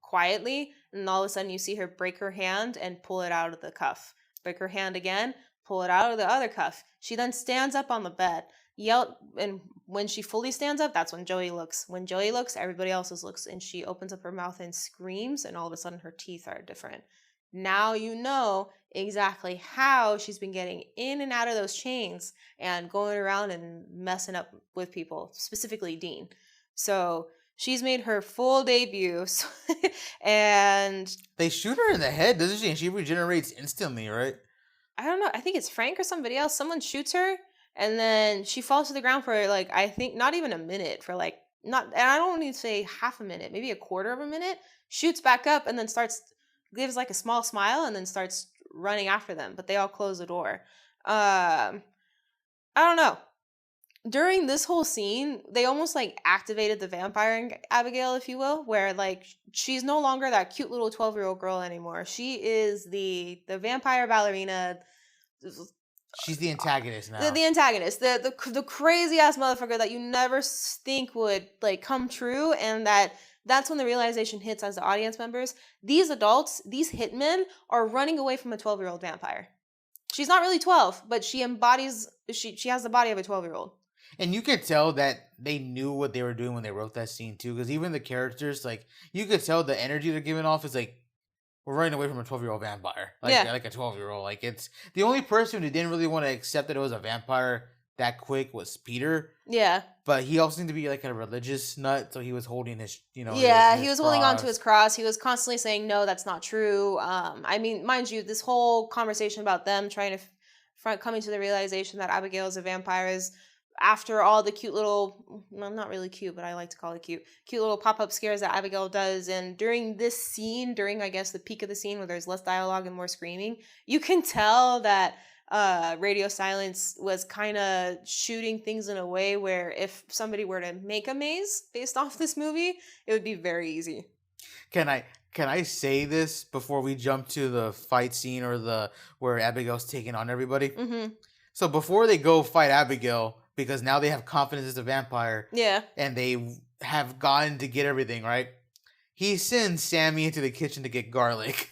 quietly, and all of a sudden you see her break her hand and pull it out of the cuff. Break her hand again, pull it out of the other cuff. She then stands up on the bed, and when she fully stands up, that's when Joey looks. When Joey looks, everybody else looks, and she opens up her mouth and screams, and all of a sudden her teeth are different. Now you know exactly how she's been getting in and out of those chains and going around and messing up with people, specifically Dean. So she's made her full debut. And They shoot her in the head, doesn't she? And she regenerates instantly, right? I don't know. I think it's Frank or somebody else. Someone shoots her, and then she falls to the ground for like, I think not even a minute, for like, not, and I don't need to say half a minute, maybe a quarter of a minute. Shoots back up and then gives like a small smile and then starts running after them. But they all close the door. I don't know. During this whole scene, they almost like activated the vampire in Abigail, if you will, where like she's no longer that cute little 12-year-old girl anymore. She is the vampire ballerina. She's the antagonist now. The antagonist, the crazy ass motherfucker that you never think would like come true, and that's when the realization hits as the audience members. These adults, these hitmen, are running away from a 12-year-old vampire. She's not really 12, but she embodies. She has the body of a 12-year-old. And you could tell that they knew what they were doing when they wrote that scene too, because even the characters, like, you could tell the energy they're giving off is like, we're running away from a 12-year-old vampire. Like, yeah. Like a 12-year-old. Like, it's the only person who didn't really want to accept that it was a vampire that quick was Peter. Yeah. But he also seemed to be like a religious nut, so he was holding his, Yeah, his he was cross. holding on to his cross. He was constantly saying, no, that's not true. I mean, mind you, this whole conversation about them trying to coming to the realization that Abigail is a vampire is after all the cute little, well, not really cute, but I like to call it cute little pop-up scares that Abigail does. And during this scene, during, I guess, the peak of the scene where there's less dialogue and more screaming, you can tell that Radio Silence was kind of shooting things in a way where if somebody were to make a maze based off this movie, it would be very easy. Can I say this before we jump to the fight scene or where Abigail's taking on everybody? Mm-hmm. So before they go fight Abigail, because now they have confidence as a vampire. Yeah. And they have gotten to get everything, right? He sends Sammy into the kitchen to get garlic.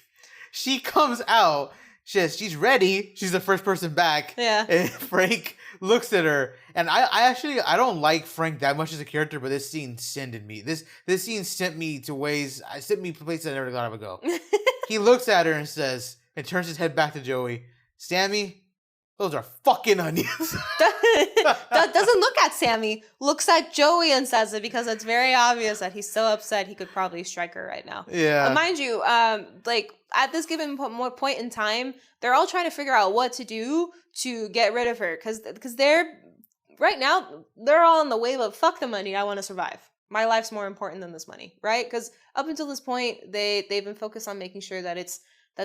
She comes out. She's ready. She's the first person back. Yeah. And Frank looks at her. And I don't like Frank that much as a character, but this scene sended me. This scene sent me to places I never thought I would go. He looks at her and says, and turns his head back to Joey, Sammy, those are fucking onions. Doesn't look at Sammy, looks at Joey and says it because it's very obvious that he's so upset he could probably strike her right now. Yeah. Mind you, like at this given point in time, they're all trying to figure out what to do to get rid of her because they're right now they're all on the wave of fuck the money, I want to survive. My life's more important than this money, right? Because up until this point, they've been focused on making sure that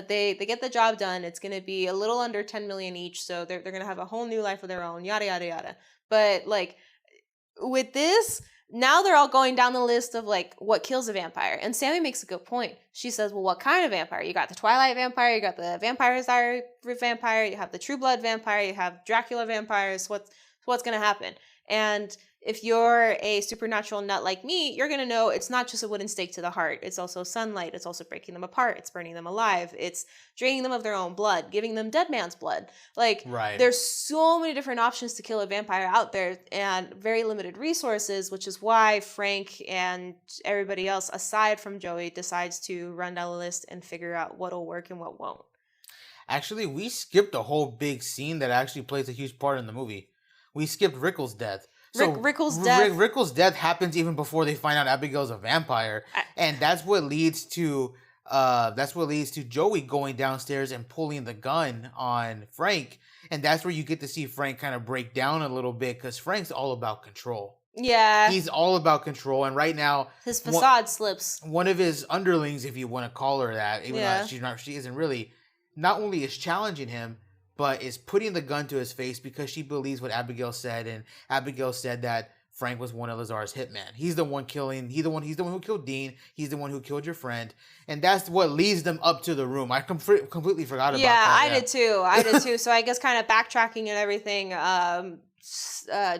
they get the job done. It's going to be a little under 10 million each. So they're going to have a whole new life of their own, yada, yada, yada. But like with this, now they're all going down the list of like what kills a vampire. And Sammy makes a good point. She says, well, what kind of vampire? You got the Twilight vampire. You got the Vampire's Diary vampire. You have the True Blood vampire. You have Dracula vampires. What's going to happen? And if you're a supernatural nut like me, you're going to know it's not just a wooden stake to the heart. It's also sunlight. It's also breaking them apart. It's burning them alive. It's draining them of their own blood, giving them dead man's blood. Like, right. There's so many different options to kill a vampire out there and very limited resources, which is why Frank and everybody else, aside from Joey, decides to run down the list and figure out what'll work and what won't. Actually, we skipped a whole big scene that actually plays a huge part in the movie. We skipped Rickles' death. So Rickles' death. Rickles' death happens even before they find out Abigail's a vampire, and that's what leads to Joey going downstairs and pulling the gun on Frank, and that's where you get to see Frank kind of break down a little bit because Frank's all about control. Yeah, he's all about control, and right now his facade slips. One of his underlings, if you want to call her that, even though she isn't really, not only is challenging him, but is putting the gun to his face because she believes what Abigail said, and Abigail said that Frank was one of Lazar's hitmen. He's the one who killed Dean. He's the one who killed your friend, and that's what leads them up to the room. I completely forgot about that. Yeah, I did too. So I guess kind of backtracking and everything.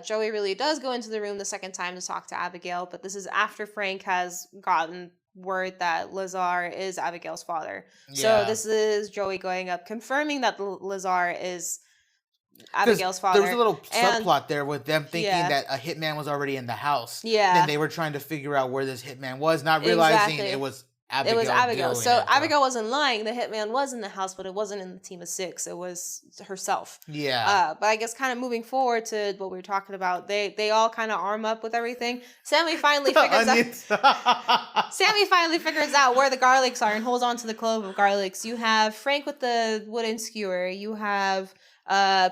Joey really does go into the room the second time to talk to Abigail, but this is after Frank has gotten word that Lazar is Abigail's father. Yeah. So this is Joey going up, confirming that Lazar is Abigail's father. There was a little subplot there with them thinking that a hitman was already in the house. Yeah. Then they were trying to figure out where this hitman was, not realizing it was Abigail It was Abigail. doing So it, Abigail wasn't lying. The hitman was in the house, but it wasn't in the team of 6. It was herself. Yeah. But I guess kind of moving forward to what we were talking about, they all kind of arm up with everything. Sammy finally figures out. Sammy finally figures out where the garlics are and holds on to the clove of garlics. You have Frank with the wooden skewer. You have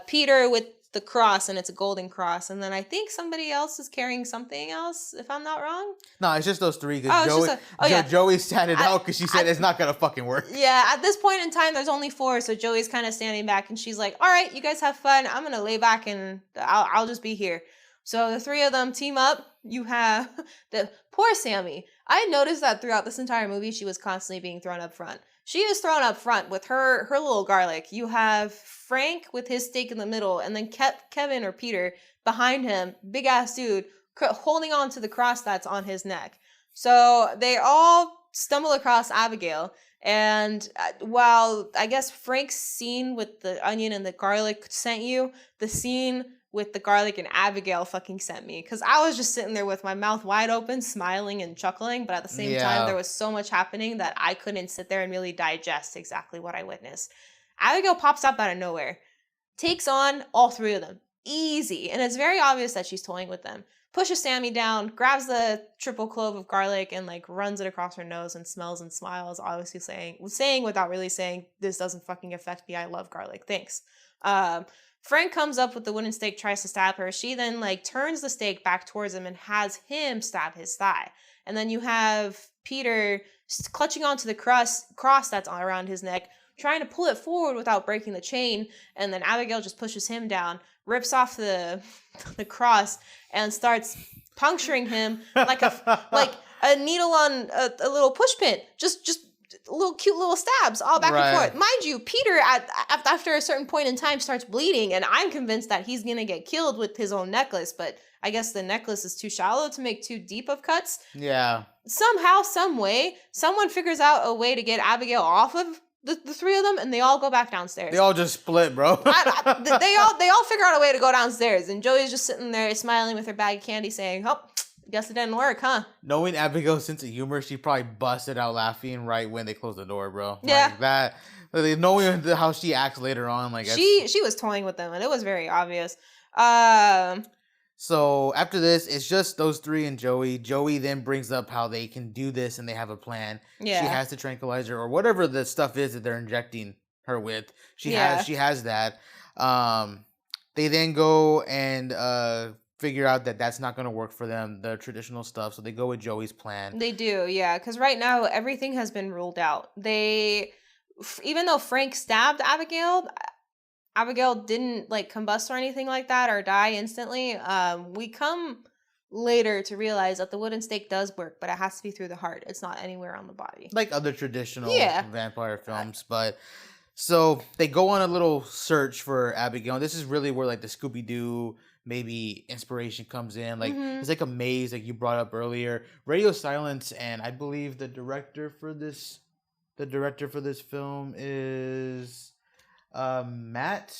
Peter with the cross, and it's a golden cross. And then I think somebody else is carrying something else, if I'm not wrong. No, it's just those 3 because Joey sat it out because she said it's not gonna fucking work. Yeah, at this point in time, there's only 4, so Joey's kind of standing back, and she's like, "All right, you guys have fun. I'm gonna lay back and I'll just be here." So the 3 of them team up. You have the poor Sammy. I noticed that throughout this entire movie, she was constantly being thrown up front. She is thrown up front with her little garlic. You have Frank with his steak in the middle, and then Kevin or Peter behind him, big ass dude, holding on to the cross that's on his neck. So they all stumble across Abigail, and while I guess Frank's scene with the onion and the garlic sent you, the scene with the garlic and Abigail fucking sent me, because I was just sitting there with my mouth wide open, smiling and chuckling, but at the same time, there was so much happening that I couldn't sit there and really digest exactly what I witnessed. Abigail pops up out of nowhere, takes on all 3 of them, easy, and it's very obvious that she's toying with them. Pushes Sammy down, grabs the triple clove of garlic, and like runs it across her nose and smells and smiles, obviously saying without really saying, "This doesn't fucking affect me. I love garlic. Thanks." Frank comes up with the wooden stake, tries to stab her. She then like turns the stake back towards him and has him stab his thigh. And then you have Peter clutching onto the cross that's around his neck, trying to pull it forward without breaking the chain. And then Abigail just pushes him down, rips off the cross, and starts puncturing him like a needle on a little push pin. Just little cute little stabs all back and forth. Mind you, Peter after a certain point in time starts bleeding, and I'm convinced that he's gonna get killed with his own necklace, but I guess the necklace is too shallow to make too deep of cuts. Yeah. Somehow, some way, someone figures out a way to get Abigail off of the 3 of them, and they all go back downstairs. They all just split, bro. They all figure out a way to go downstairs, and Joey's just sitting there smiling with her bag of candy, saying, "Oh, guess it didn't work, huh?" Knowing Abigail's sense of humor, she probably busted out laughing right when they closed the door, bro. Yeah. Like that. Knowing how she acts later on, like she was toying with them, and it was very obvious. So after this, it's just those 3 and Joey. Joey then brings up how they can do this and they have a plan. Yeah. She has the tranquilizer or whatever the stuff is that they're injecting her with. She has that. They then go and figure out that that's not going to work for them, the traditional stuff. So they go with Joey's plan. They do, yeah. Because right now, everything has been ruled out. Even though Frank stabbed Abigail didn't like combust or anything like that or die instantly. We come later to realize that the wooden stake does work, but it has to be through the heart. It's not anywhere on the body. Like other traditional vampire films. But so they go on a little search for Abigail. And this is really where like the Scooby-Doo maybe inspiration comes in. Like it's like a maze like you brought up earlier. Radio Silence, and I believe the director for this film is Matt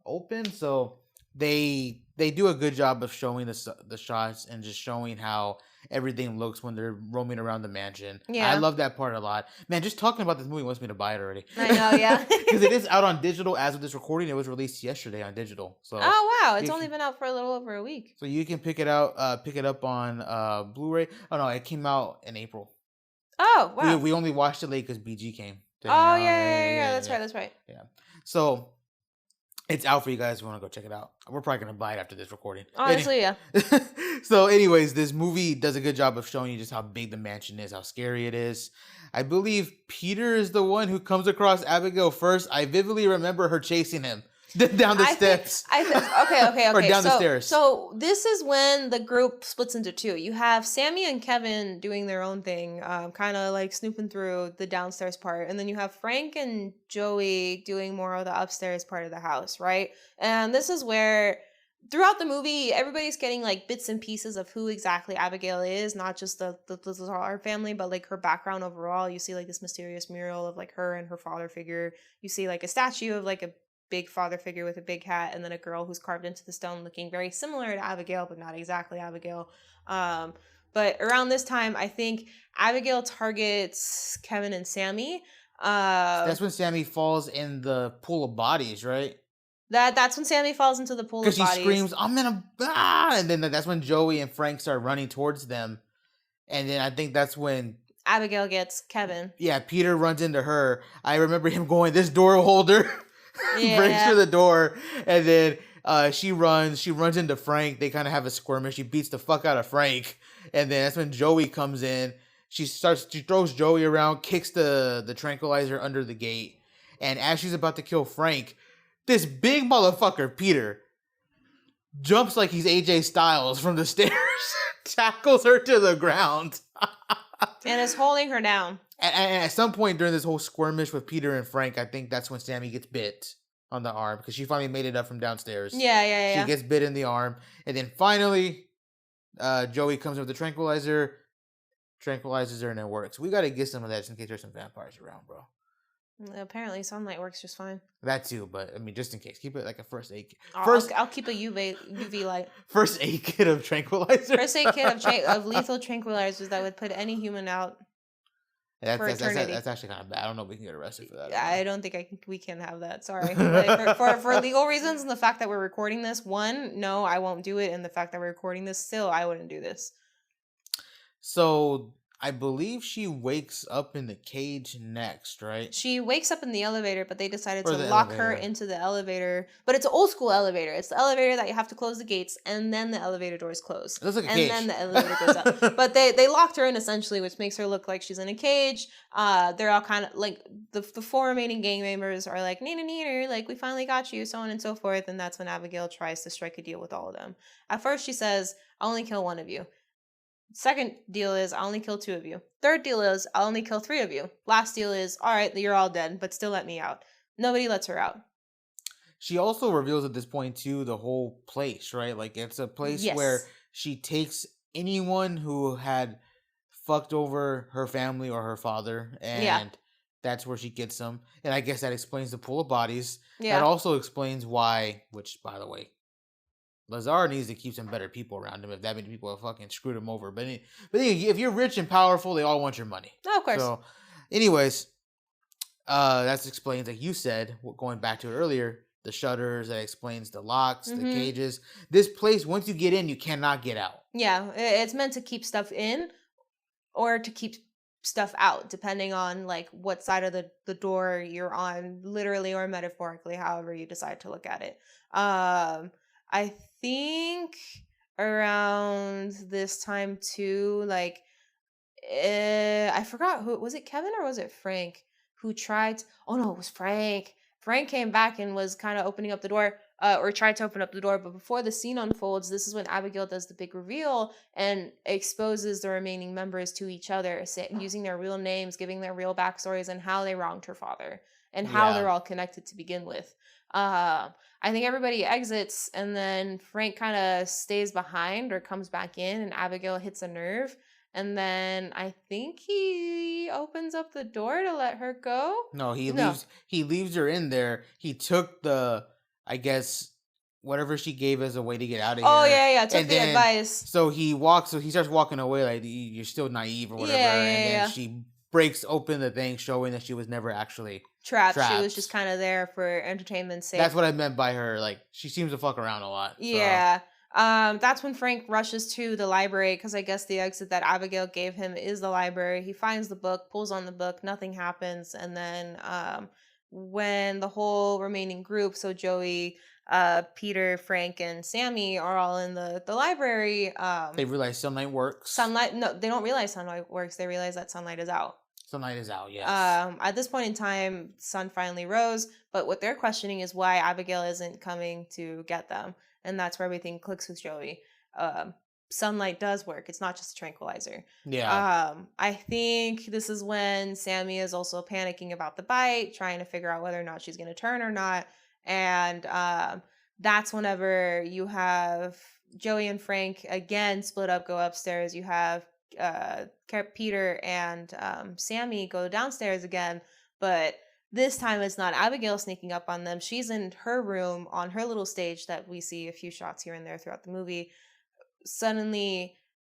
Open. So they do a good job of showing the shots and just showing how everything looks when they're roaming around the mansion. Yeah, I love that part a lot. Man, just talking about this movie wants me to buy it already. I know, yeah. Because it is out on digital as of this recording. It was released yesterday on digital. So wow, it's only been out for a little over a week. So you can pick it up on Blu-ray. Oh no, it came out in April. Oh wow. We only watched it late because BG came. Oh yeah. That's right. Yeah. So it's out for you guys if you want to go check it out. We're probably going to buy it after this recording. Honestly, yeah. So anyways, this movie does a good job of showing you just how big the mansion is, how scary it is. I believe Peter is the one who comes across Abigail first. I vividly remember her chasing him down the steps. Okay. Or down the stairs. So this is when the group splits into 2. You have Sammy and Kevin doing their own thing, kind of like snooping through the downstairs part. And then you have Frank and Joey doing more of the upstairs part of the house, right? And this is where throughout the movie, everybody's getting like bits and pieces of who exactly Abigail is, not just the Lazar family, but like her background overall. You see like this mysterious mural of like her and her father figure. You see like a statue of like a big father figure with a big hat, and then a girl who's carved into the stone looking very similar to Abigail, but not exactly Abigail. But around this time, I think Abigail targets Kevin and Sammy. That's when Sammy falls in the pool of bodies, right? That's when Sammy falls into the pool of Because bodies. she screams, "I'm in a and then that's when Joey and Frank start running towards them, and then I think that's when Abigail gets Kevin. Yeah, Peter runs into her. I remember him going, "This door holder," breaks through the door, and then she runs into Frank. They kind of have a skirmish. She beats the fuck out of Frank, and then that's when Joey comes in. She throws Joey around, kicks the tranquilizer under the gate, and as she's about to kill Frank, this big motherfucker, Peter, jumps like he's AJ Styles from the stairs, tackles her to the ground. And is holding her down. And at some point during this whole skirmish with Peter and Frank, I think that's when Sammy gets bit on the arm because she finally made it up from downstairs. Yeah. She gets bit in the arm. And then finally, Joey comes with the tranquilizer, tranquilizes her, and it works. We got to get some of that just in case there's some vampires around, bro. Apparently, sunlight works just fine. That too, but I mean, just in case, keep it like a first aid kit. I'll keep a UV light. First aid kit of tranquilizer. First aid kit of lethal tranquilizers that would put any human out for eternity. That's actually kind of bad. I don't know if we can get arrested for that. I don't think we can have that. Sorry. Like, for legal reasons and the fact that we're recording this, no, I won't do it. And the fact that we're recording this, still, I wouldn't do this. So I believe she wakes up in the cage next, right? She wakes up in the elevator, but they decided to lock her into the elevator. But it's an old school elevator. It's the elevator that you have to close the gates, and then the elevator doors close. It looks like a cage. And then the elevator goes up. But they locked her in, essentially, which makes her look like she's in a cage. They're all kind of, like, the four remaining gang members are like, neener, like, we finally got you, so on and so forth. And that's when Abigail tries to strike a deal with all of them. At first, she says, I'll only kill one of you. Second deal is, I'll only kill 2 of you. Third deal is, I'll only kill 3 of you. Last deal is, all right, you're all dead, but still let me out. Nobody lets her out. She also reveals at this point, too, the whole place, right? Like, it's a place where she takes anyone who had fucked over her family or her father, and that's where she gets them. And I guess that explains the pool of bodies. Yeah. That also explains why, which, by the way, Lazar needs to keep some better people around him if that many people have fucking screwed him over. But if you're rich and powerful, they all want your money. Oh, of course. So, anyways, that explains, like you said, going back to it earlier, the shutters, that explains the locks, the cages. This place, once you get in, you cannot get out. Yeah, it's meant to keep stuff in or to keep stuff out, depending on like what side of the door you're on, literally or metaphorically, however you decide to look at it. I think around this time too, like, I forgot who was it, Kevin or was it Frank who tried? Oh no, it was Frank. Frank came back and was kind of opening up the door, or tried to open up the door. But before the scene unfolds, this is when Abigail does the big reveal and exposes the remaining members to each other, using their real names, giving their real backstories, and how they wronged her father and how they're all connected to begin with. I think everybody exits, and then Frank kind of stays behind or comes back in, and Abigail hits a nerve. And then I think he opens up the door to let her go. No, he leaves her in there. He took I guess, whatever she gave as a way to get out of here. Oh, yeah. Took the advice. So he starts walking away like, you're still naive or whatever. And then she breaks open the thing, showing that she was never actually trapped. She was just kind of there for entertainment's sake. That's what I meant by her. Like, she seems to fuck around a lot. Yeah. That's when Frank rushes to the library, because I guess the exit that Abigail gave him is the library. He finds the book, pulls on the book, nothing happens. And then when the whole remaining group, so Joey, Peter, Frank, and Sammy are all in the library. They realize sunlight works. No, they don't realize sunlight works. They realize that sunlight is out. Sunlight is out, yes. At this point in time, sun finally rose, but what they're questioning is why Abigail isn't coming to get them. And that's where everything clicks with Joey. Sunlight does work. It's not just a tranquilizer. Yeah. I think this is when Sammy is also panicking about the bite, trying to figure out whether or not she's going to turn or not. And that's whenever you have Joey and Frank again split up, go upstairs. You have Peter and Sammy go downstairs again, but this time it's not Abigail sneaking up on them. She's in her room on her little stage that we see a few shots here and there throughout the movie. Suddenly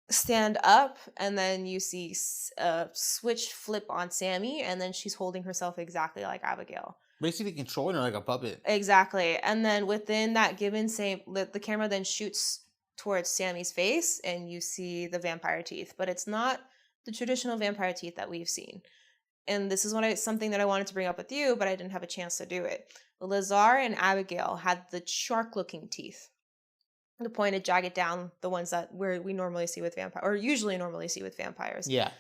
stand up, and then you see a switch flip on Sammy, and then she's holding herself exactly like Abigail. Basically controlling her like a puppet. Exactly. And then within that given same, the camera then shoots towards Sammy's face, and you see the vampire teeth, but it's not the traditional vampire teeth that we've seen. And this is something that I wanted to bring up with you, but I didn't have a chance to do it. Lazar and Abigail had the shark-looking teeth, the pointed, jagged down, the ones that we normally see with vampires, or usually normally see with vampires. Yeah.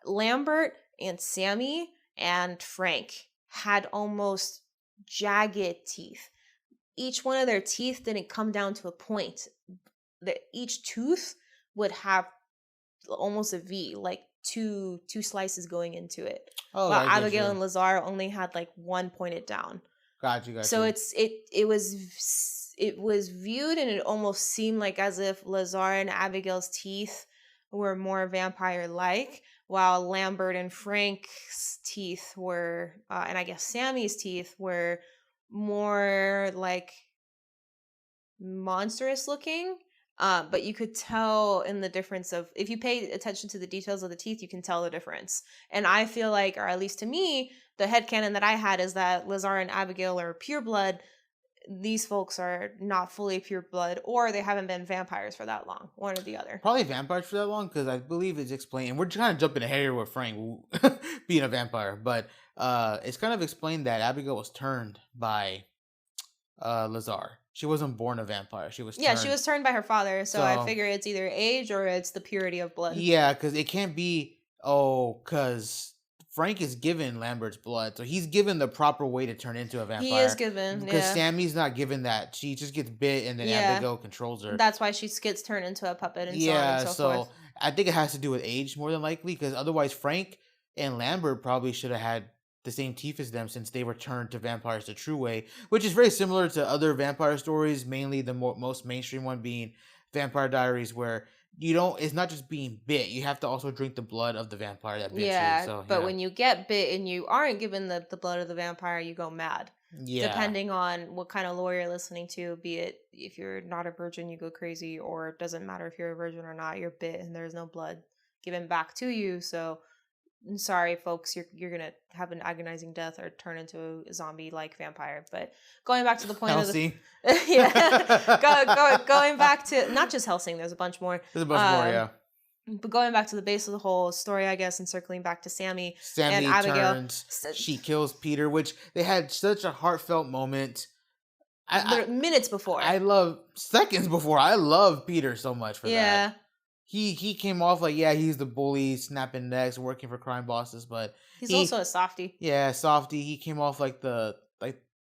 Lambert and Sammy and Frank had almost jagged teeth. Each one of their teeth didn't come down to a point. That each tooth would have almost a V, like two slices going into it. Oh, while Abigail and Lazar only had like one pointed down. Got you. So it was viewed, and it almost seemed like as if Lazar and Abigail's teeth were more vampire-like, while Lambert and Frank's teeth were, and I guess Sammy's teeth were more like monstrous looking. But you could tell in the difference of, if you pay attention to the details of the teeth, you can tell the difference. And I feel like, or at least to me, the headcanon that I had is that Lazar and Abigail are pure blood. These folks are not fully pure blood, or they haven't been vampires for that long, one or the other. Probably vampires for that long, because I believe it's explained, and we're kind of jumping ahead here with Frank being a vampire, but it's kind of explained that Abigail was turned by Lazar. She wasn't born a vampire. She was turned. Yeah, she was turned by her father, so I figure it's either age or it's the purity of blood. Yeah, because it can't be, because Frank is given Lambert's blood, so he's given the proper way to turn into a vampire. He is given, because Sammy's not given that. She just gets bit, and then Abigail controls her. That's why she gets turned into a puppet, and so on and so forth. I think it has to do with age more than likely, because otherwise Frank and Lambert probably should have had the same teeth as them, since they were turned to vampires the true way, which is very similar to other vampire stories, mainly the most mainstream one being Vampire Diaries, where it's not just being bit, you have to also drink the blood of the vampire that bit you. So, but when you get bit and you aren't given the blood of the vampire, you go mad. Yeah. Depending on what kind of lore you're listening to, be it if you're not a virgin, you go crazy, or it doesn't matter if you're a virgin or not, you're bit and there's no blood given back to you. So I'm sorry, folks, you're gonna have an agonizing death or turn into a zombie-like vampire. But going back to the point of the going back to not just Helsing, there's a bunch more. There's a bunch more, yeah. But going back to the base of the whole story, I guess, and circling back to Sammy and Abigail, turns, she kills Peter, which they had such a heartfelt moment. Minutes before, seconds before. I love Peter so much for that. Yeah. He came off like, yeah, he's the bully, snapping necks, working for crime bosses, but he's also a softie. Yeah, softie. He came off like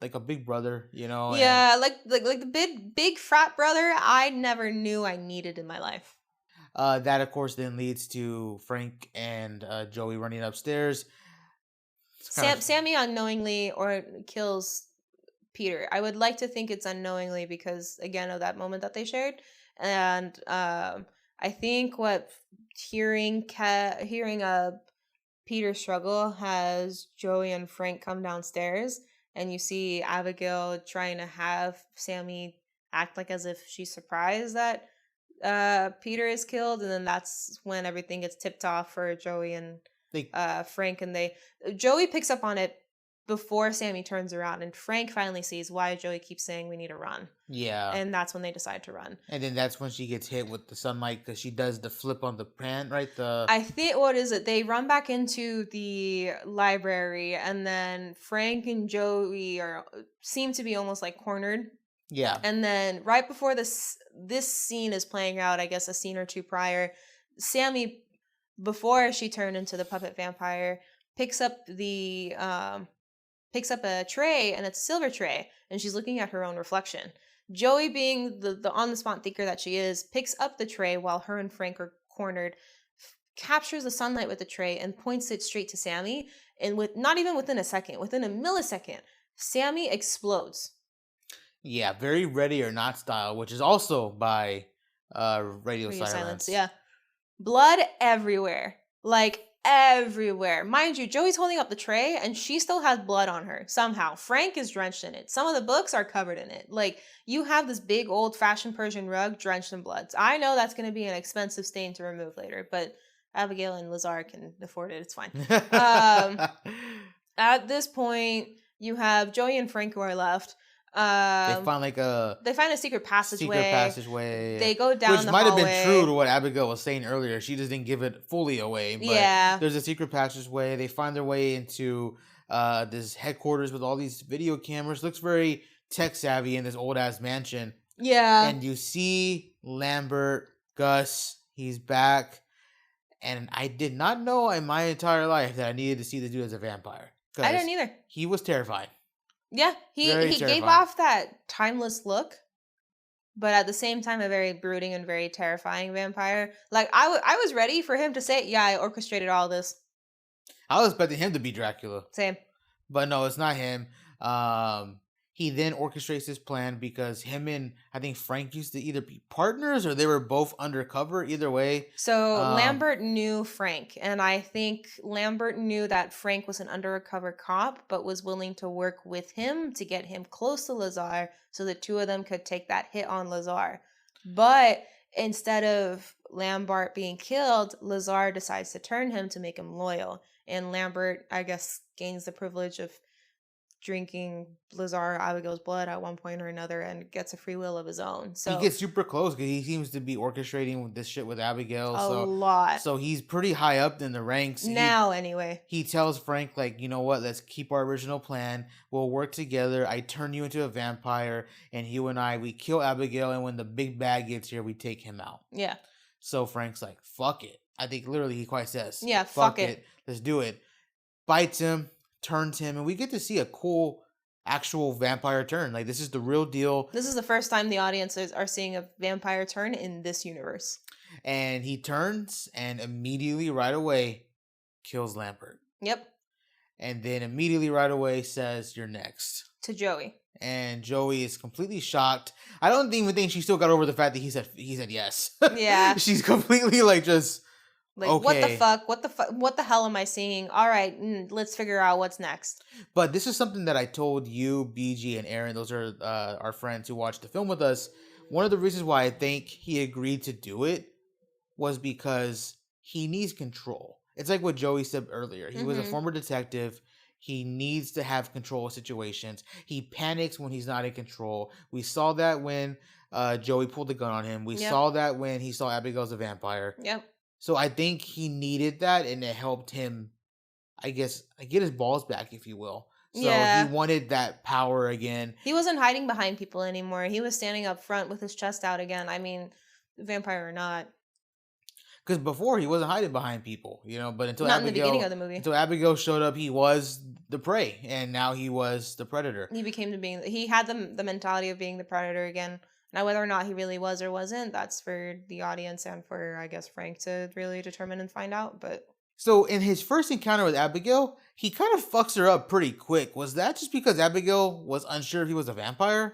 like a big brother, you know. Yeah, like the big frat brother I never knew I needed in my life. That of course then leads to Frank and Joey running upstairs. Sammy unknowingly kills Peter. I would like to think it's unknowingly because again of that moment that they shared, and I think what hearing Peter struggle has Joey and Frank come downstairs, and you see Abigail trying to have Sammy act like as if she's surprised that Peter is killed, and then that's when everything gets tipped off for Joey and Frank, and Joey picks up on it before Sammy turns around, and Frank finally sees why Joey keeps saying we need to run. Yeah. And that's when they decide to run. And then that's when she gets hit with the sunlight because she does the flip on the pan, right? I think, what is it? They run back into the library, and then Frank and Joey seem to be almost like cornered. Yeah. And then right before this scene is playing out, I guess a scene or two prior, Sammy, before she turned into the puppet vampire, picks up a tray, and it's a silver tray, and she's looking at her own reflection. Joey, being the on-the-spot thinker that she is, picks up the tray while her and Frank are cornered, captures the sunlight with the tray, and points it straight to Sammy, and not even within a second, within a millisecond, Sammy explodes. Yeah, very Ready or Not style, which is also by Radio Silence. Yeah. Blood everywhere. Like, everywhere. Mind you, Joey's holding up the tray and she still has blood on her somehow. Frank is drenched in it. Some of the books are covered in it. Like, you have this big old-fashioned Persian rug drenched in blood. So I know that's going to be an expensive stain to remove later, but Abigail and Lazar can afford it. It's fine. At this point, you have Joey and Frank who are left. They find a secret passageway. passageway. They go down which the might have hallway. been true to what Abigail was saying earlier. She just didn't give it fully away. But Yeah. There's a secret passageway. They find their way into this headquarters with all these video cameras. Looks very tech savvy in this old ass mansion. Yeah. And you see Lambert, Gus. He's back. And I did not know in my entire life that I needed to see this dude as a vampire. I didn't either. He was terrifying. Yeah, he gave off that timeless look, but at the same time, a very brooding and very terrifying vampire. Like, I was ready for him to say, yeah, I orchestrated all this. I was expecting him to be Dracula. Same. But no, it's not him. He then orchestrates this plan because him and I think Frank used to either be partners or they were both undercover. Either way. So Lambert knew Frank, and I think Lambert knew that Frank was an undercover cop, but was willing to work with him to get him close to Lazar so the two of them could take that hit on Lazar. But instead of Lambert being killed, Lazar decides to turn him to make him loyal. And Lambert, I guess, gains the privilege of drinking Lazar Abigail's blood at one point or another and gets a free will of his own. So he gets super close because he seems to be orchestrating this shit with Abigail. A lot. So he's pretty high up in the ranks. Now, anyway. He tells Frank, like, you know what? Let's keep our original plan. We'll work together. I turn you into a vampire, and you and we kill Abigail, and when the big bad gets here, we take him out. Yeah. So Frank's like, fuck it. I think literally he quite says, yeah, fuck it. Let's do it. Bites him. Turns him, and we get to see a cool actual vampire turn. Like, this is the real deal. This is the first time the audiences are seeing a vampire turn in this universe. And he turns and immediately right away kills Lambert. Yep. And then immediately right away says, you're next. To Joey. And Joey is completely shocked. I don't even think she still got over the fact that he said yes. Yeah. She's completely like just like, okay. What the hell am I seeing? All right, let's figure out what's next. But this is something that I told you, BG, and Aaron. Those are our friends who watched the film with us. One of the reasons why I think he agreed to do it was because he needs control. It's like what Joey said earlier. He was a former detective. He needs to have control of situations. He panics when he's not in control. We saw that when Joey pulled the gun on him. We saw that when he saw Abigail as a vampire. Yep. So I think he needed that, and it helped him, I guess, get his balls back, if you will. So he wanted that power again. He wasn't hiding behind people anymore. He was standing up front with his chest out again. I mean, vampire or not. Because before, he wasn't hiding behind people, you know, but until Not in the beginning of the movie. Until Abigail showed up, he was the prey, and now he was the predator. He had the mentality of being the predator again. Now, whether or not he really was or wasn't, that's for the audience and for, I guess, Frank to really determine and find out. But so in his first encounter with Abigail, he kind of fucks her up pretty quick. Was that just because Abigail was unsure if he was a vampire?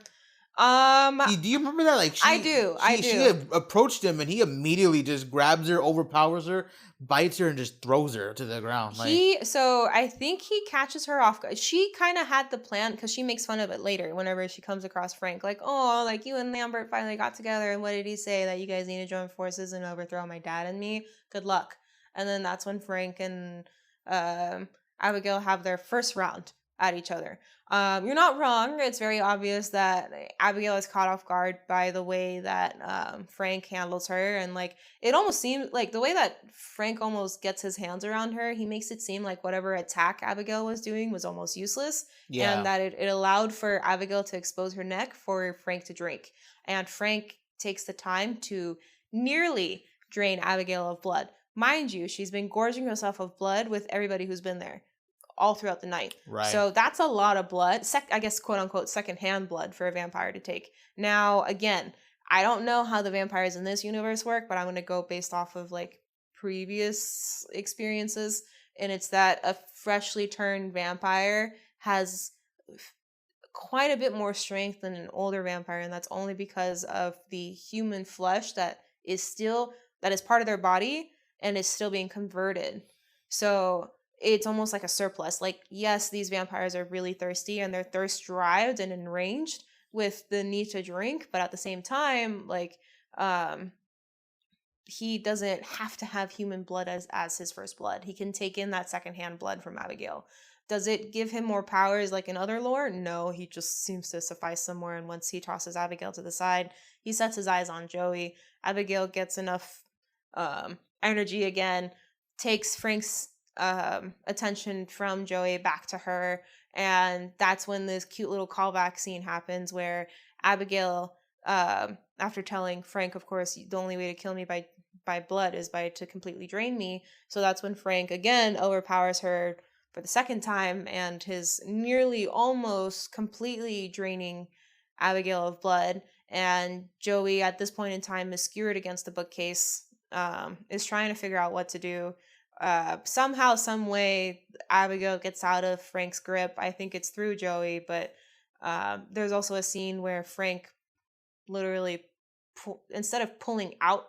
Do you remember that? Like, I do. She had approached him, and he immediately just grabs her, overpowers her, bites her, and just throws her to the ground. So I think he catches her off guard. She kind of had the plan because she makes fun of it later whenever she comes across Frank. Like, oh, like you and Lambert finally got together, and what did he say? That you guys need to join forces and overthrow my dad and me? Good luck. And then that's when Frank and Abigail have their first round at each other. You're not wrong. It's very obvious that Abigail is caught off guard by the way that Frank handles her. And like, it almost seems like the way that Frank almost gets his hands around her, he makes it seem like whatever attack Abigail was doing was almost useless. Yeah. And that it allowed for Abigail to expose her neck for Frank to drink. And Frank takes the time to nearly drain Abigail of blood. Mind you, she's been gorging herself of blood with everybody who's been there all throughout the night. Right. So that's a lot of blood. I guess, quote unquote, secondhand blood for a vampire to take. Now, again, I don't know how the vampires in this universe work, but I'm going to go based off of like previous experiences. And it's that a freshly turned vampire has quite a bit more strength than an older vampire. And that's only because of the human flesh that is part of their body and is still being converted. So it's almost like a surplus. Like, yes, these vampires are really thirsty and they're thirst derived and enraged with the need to drink, but at the same time, like, um, he doesn't have to have human blood as his first blood. He can take in that secondhand blood from Abigail. Does it give him more powers like in other lore? No, he just seems to suffice somewhere. And once he tosses Abigail to the side, he sets his eyes on Joey. Abigail gets enough energy again, takes Frank's attention from Joey back to her, and that's when this cute little callback scene happens where Abigail, after telling Frank, of course, the only way to kill me by blood is by to completely drain me. So that's when Frank again overpowers her for the second time, and his nearly almost completely draining Abigail of blood. And Joey, at this point in time, is skewered against the bookcase, is trying to figure out what to do. Somehow, some way, Abigail gets out of Frank's grip. I think it's through Joey, but there's also a scene where Frank literally, instead of pulling out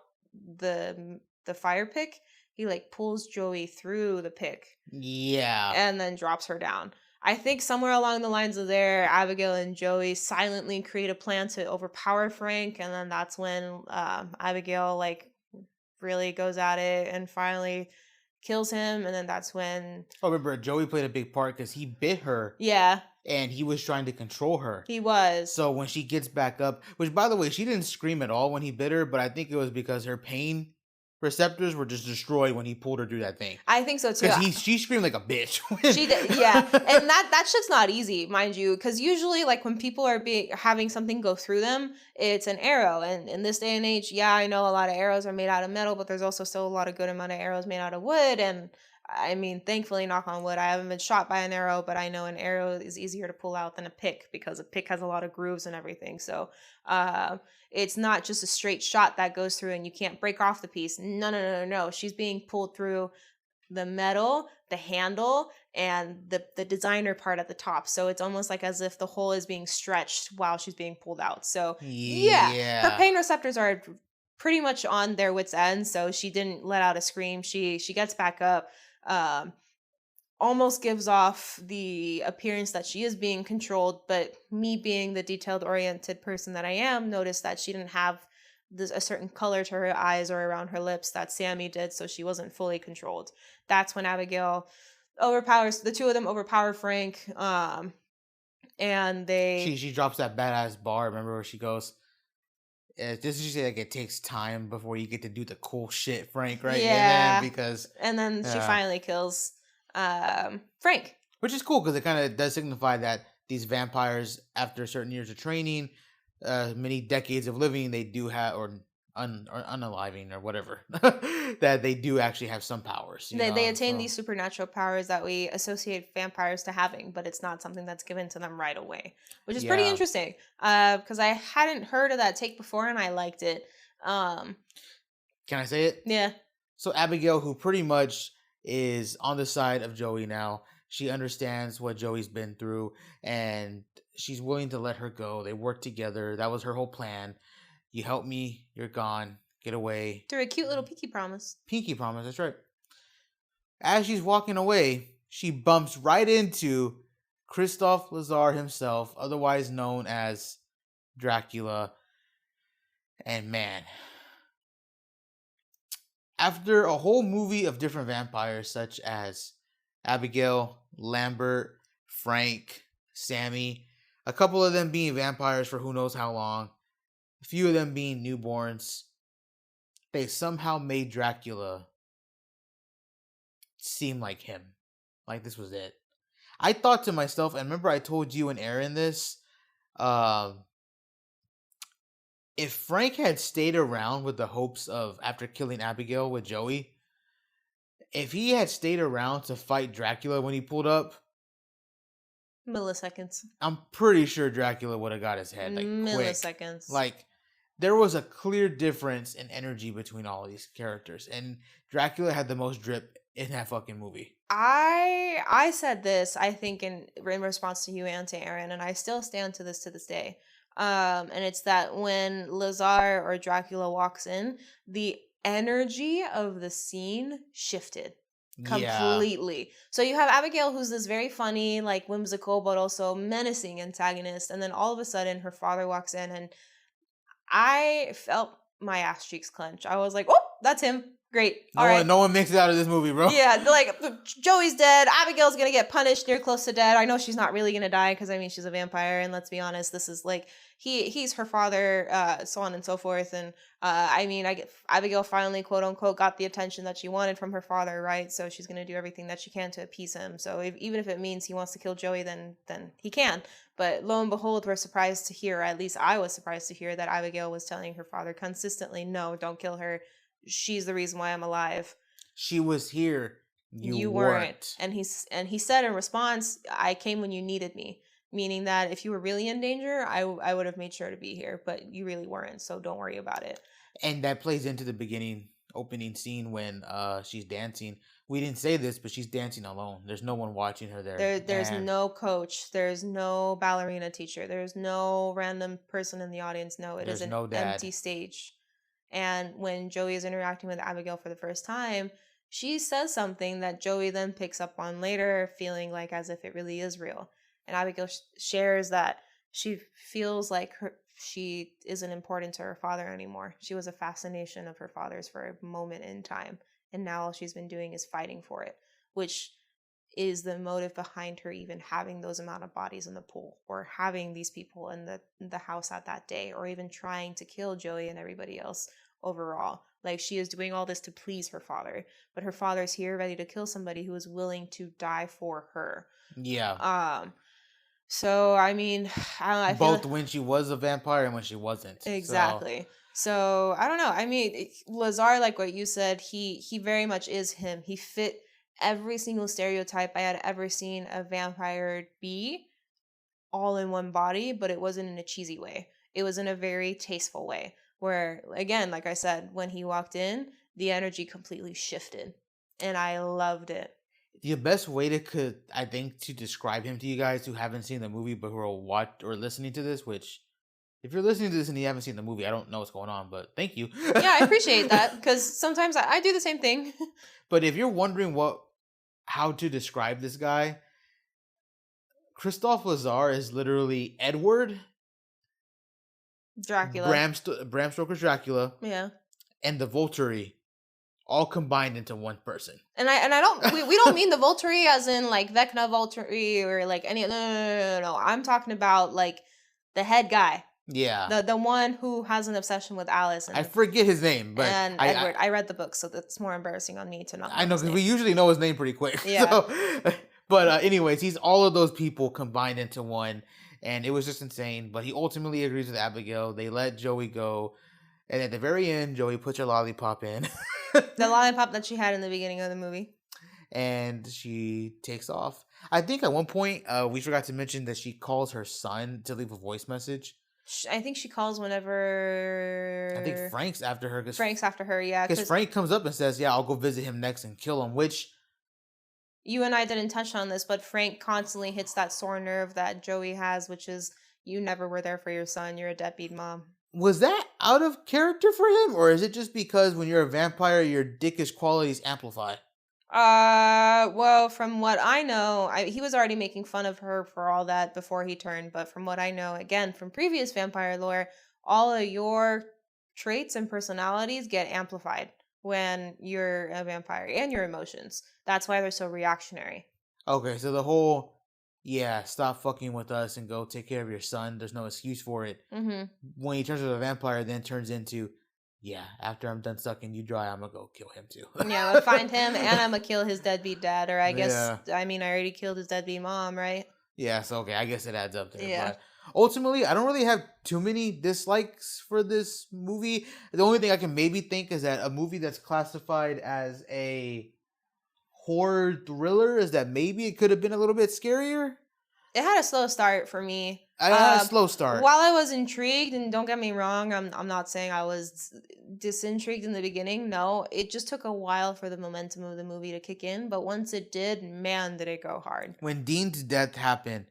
the fire pick, he like pulls Joey through the pick. Yeah. And then drops her down. I think somewhere along the lines of there, Abigail and Joey silently create a plan to overpower Frank, and then that's when Abigail like really goes at it and finally kills him, and then that's when... Oh, remember, Joey played a big part because he bit her. Yeah. And he was trying to control her. He was. So when she gets back up, which by the way, she didn't scream at all when he bit her, but I think it was because her pain receptors were just destroyed when he pulled her through that thing. I think so too. Because she screamed like a bitch. She did, yeah. And that shit's not easy, mind you, because usually like when people are having something go through them, it's an arrow. And in this day and age, yeah, I know a lot of arrows are made out of metal, but there's also still a lot of good amount of arrows made out of wood. And I mean, thankfully, knock on wood, I haven't been shot by an arrow, but I know an arrow is easier to pull out than a pick because a pick has a lot of grooves and everything. So it's not just a straight shot that goes through and you can't break off the piece. No. She's being pulled through the metal, the handle, and the designer part at the top. So it's almost like as if the hole is being stretched while she's being pulled out. So yeah. Her pain receptors are pretty much on their wits' end. So she didn't let out a scream. She gets back up. Almost gives off the appearance that she is being controlled, but me being the detailed oriented person that I am, noticed that she didn't have a certain color to her eyes or around her lips that Sammy did, so she wasn't fully controlled. That's when Abigail the two of them overpower Frank, and they... She drops that badass bar, remember where she goes... This is usually like it takes time before you get to do the cool shit, Frank, right? Yeah. And then she finally kills Frank. Which is cool because it kind of does signify that these vampires, after certain years of training, many decades of living, they do have, or unaliving or whatever, that they do actually have some powers. They attain these supernatural powers that we associate vampires to having, but it's not something that's given to them right away, which is pretty interesting. Because I hadn't heard of that take before and I liked it. Can I say it? Yeah. So Abigail, who pretty much is on the side of Joey now, she understands what Joey's been through and she's willing to let her go. They work together. That was her whole plan. You help me, you're gone, get away. Through a cute little pinky promise. Pinky promise, that's right. As she's walking away, she bumps right into Christophe Lazar himself, otherwise known as Dracula. And man, after a whole movie of different vampires such as Abigail, Lambert, Frank, Sammy, a couple of them being vampires for who knows how long, a few of them being newborns, they somehow made Dracula seem like him. Like this was it. I thought to myself, and remember I told you and Aaron this, if Frank had stayed around with the hopes of, after killing Abigail with Joey, if he had stayed around to fight Dracula when he pulled up, milliseconds. I'm pretty sure Dracula would have got his head like milliseconds. Quick. Like there was a clear difference in energy between all of these characters, and Dracula had the most drip in that fucking movie. I said this, I think, in response to you and to Aaron, and I still stand to this day. And it's that when Lazar or Dracula walks in, the energy of the scene shifted. Yeah. completely. So you have Abigail, who's this very funny, like whimsical, but also menacing antagonist, and then all of a sudden her father walks in, and I felt my ass cheeks clench. I was like, "Oh, that's him. Great. All right." No one makes it out of this movie, bro. Yeah, like Joey's dead. Abigail's gonna get punished near close to dead. I know she's not really gonna die because I mean she's a vampire, and let's be honest, this is like he's her father, so on and so forth. And I mean, Abigail finally, quote unquote, got the attention that she wanted from her father, right? So she's gonna do everything that she can to appease him. So even if it means he wants to kill Joey, then he can. But lo and behold, we're surprised to hear, or at least I was surprised to hear, that Abigail was telling her father consistently, "No, don't kill her. She's the reason why I'm alive. She was here. You weren't." weren't. And he said in response, "I came when you needed me," meaning that if you were really in danger, I would have made sure to be here, but you really weren't, so don't worry about it. And that plays into the opening scene when she's dancing. We didn't say this, but she's dancing alone. There's no one watching her there. There's no coach. There's no ballerina teacher. There's no random person in the audience. No, it is an empty stage. And when Joey is interacting with Abigail for the first time, she says something that Joey then picks up on later, feeling like as if it really is real. And Abigail shares that she feels like she isn't important to her father anymore. She was a fascination of her father's for a moment in time. And now all she's been doing is fighting for it, which is the motive behind her even having those amount of bodies in the pool, or having these people in the house at that day, or even trying to kill Joey and everybody else overall. Like, she is doing all this to please her father, but her father's here ready to kill somebody who is willing to die for her. Yeah. So I mean, I feel both when she was a vampire and when she wasn't. Exactly. So I don't know. I mean, Lazar, like what you said, he very much is him. He fit every single stereotype I had ever seen a vampire be, all in one body, but it wasn't in a cheesy way. It was in a very tasteful way, where, again, like I said, when he walked in, the energy completely shifted, and I loved it. The best way to describe him to you guys who haven't seen the movie but who are listening to this, which, if you're listening to this and you haven't seen the movie, I don't know what's going on, but thank you. Yeah, I appreciate that, because sometimes I do the same thing. But if you're wondering how to describe this guy, Christophe Lazar is literally Edward, Dracula, Bram Stoker's Dracula, yeah, and the Volturi, all combined into one person. And I don't we don't mean the Volturi as in like Vecna Volturi or like any no. I'm talking about like the head guy. Yeah. The one who has an obsession with Alice. I forget his name, but Edward. I read the book, so that's more embarrassing on me to not know. I know, because we usually know his name pretty quick. Yeah. So, but anyways, he's all of those people combined into one, and it was just insane. But he ultimately agrees with Abigail. They let Joey go, and at the very end, Joey puts her lollipop in. The lollipop that she had in the beginning of the movie. And she takes off. I think at one point, we forgot to mention that she calls her son to leave a voice message. I think she calls whenever... I think Frank's after her. Frank's after her, yeah. Because Frank comes up and says, yeah, I'll go visit him next and kill him, which... You and I didn't touch on this, but Frank constantly hits that sore nerve that Joey has, which is, you never were there for your son. You're a deadbeat mom. Was that out of character for him? Or is it just because when you're a vampire, your dickish qualities amplify? Well, from what I know, he was already making fun of her for all that before he turned, but from what I know, again, from previous vampire lore, all of your traits and personalities get amplified when you're a vampire, and your emotions. That's why they're so reactionary. Okay, so the whole, stop fucking with us and go take care of your son, there's no excuse for it. Mm-hmm. When he turns into a vampire, then turns into, after I'm done sucking you dry, I'm gonna go kill him too. Yeah, I'm gonna find him and I'm gonna kill his deadbeat dad, or I guess, I already killed his deadbeat mom, right? Yeah, so okay, I guess it adds up there. Yeah. But ultimately, I don't really have too many dislikes for this movie. The only thing I can maybe think is that a movie that's classified as a horror thriller is that maybe it could have been a little bit scarier. It had a slow start for me. I had a slow start. While I was intrigued, and don't get me wrong, I'm not saying I was disintrigued in the beginning. No, it just took a while for the momentum of the movie to kick in. But once it did, man, did it go hard. When Dean's death happened,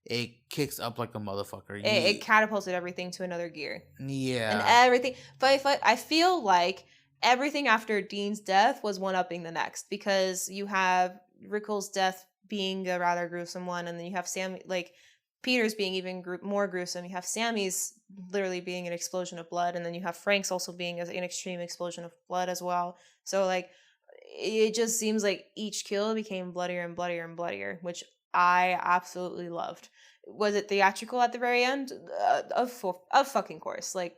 it kicks up like a motherfucker. It catapulted everything to another gear. Yeah. And everything. But I feel like everything after Dean's death was one-upping the next, because you have Rickles' death being a rather gruesome one, and then you have Sammy, like, Peter's being even more gruesome. You have Sammy's literally being an explosion of blood, and then you have Frank's also being an extreme explosion of blood as well. So, like, it just seems like each kill became bloodier and bloodier and bloodier, which I absolutely loved. Was it theatrical at the very end? Of fucking course. Like,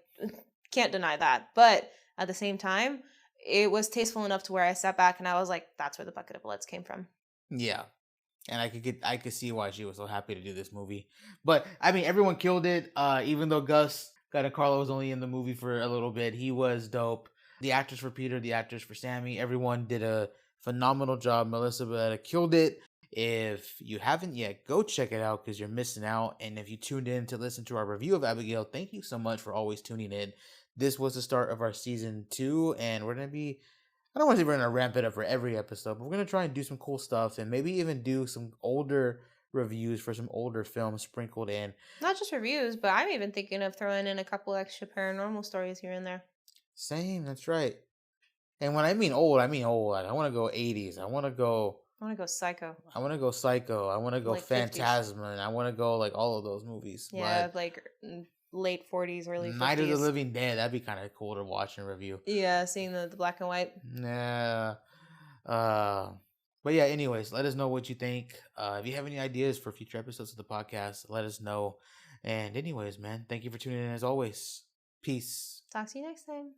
can't deny that. But at the same time, it was tasteful enough to where I sat back and I was like, that's where the bucket of bullets came from. Yeah. And I could see why she was so happy to do this movie. But I mean, everyone killed it. Even though Gus Carlo was only in the movie for a little bit, he was dope. The actors for Peter, the actors for Sammy, everyone did a phenomenal job. Melissa Balletta killed it. If you haven't yet, go check it out because you're missing out. And if you tuned in to listen to our review of Abigail, thank you so much for always tuning in. This was the start of our season 2, and we're going to be, I don't want to say we're going to ramp it up for every episode, but we're going to try and do some cool stuff and maybe even do some older reviews for some older films sprinkled in. Not just reviews, but I'm even thinking of throwing in a couple extra paranormal stories here and there. Same, that's right. And when I mean old, I mean old. I want to go 80s. I want to go Psycho. I want to go Psycho. I want to go Like Phantasm. And I want to go like all of those movies. Yeah, like late 40s, early 50s. Night of the Living Dead. That'd be kind of cool to watch and review. Yeah, seeing the black and white. Yeah. But yeah, anyways, let us know what you think. If you have any ideas for future episodes of the podcast, let us know. And anyways, man, thank you for tuning in as always. Peace. Talk to you next time.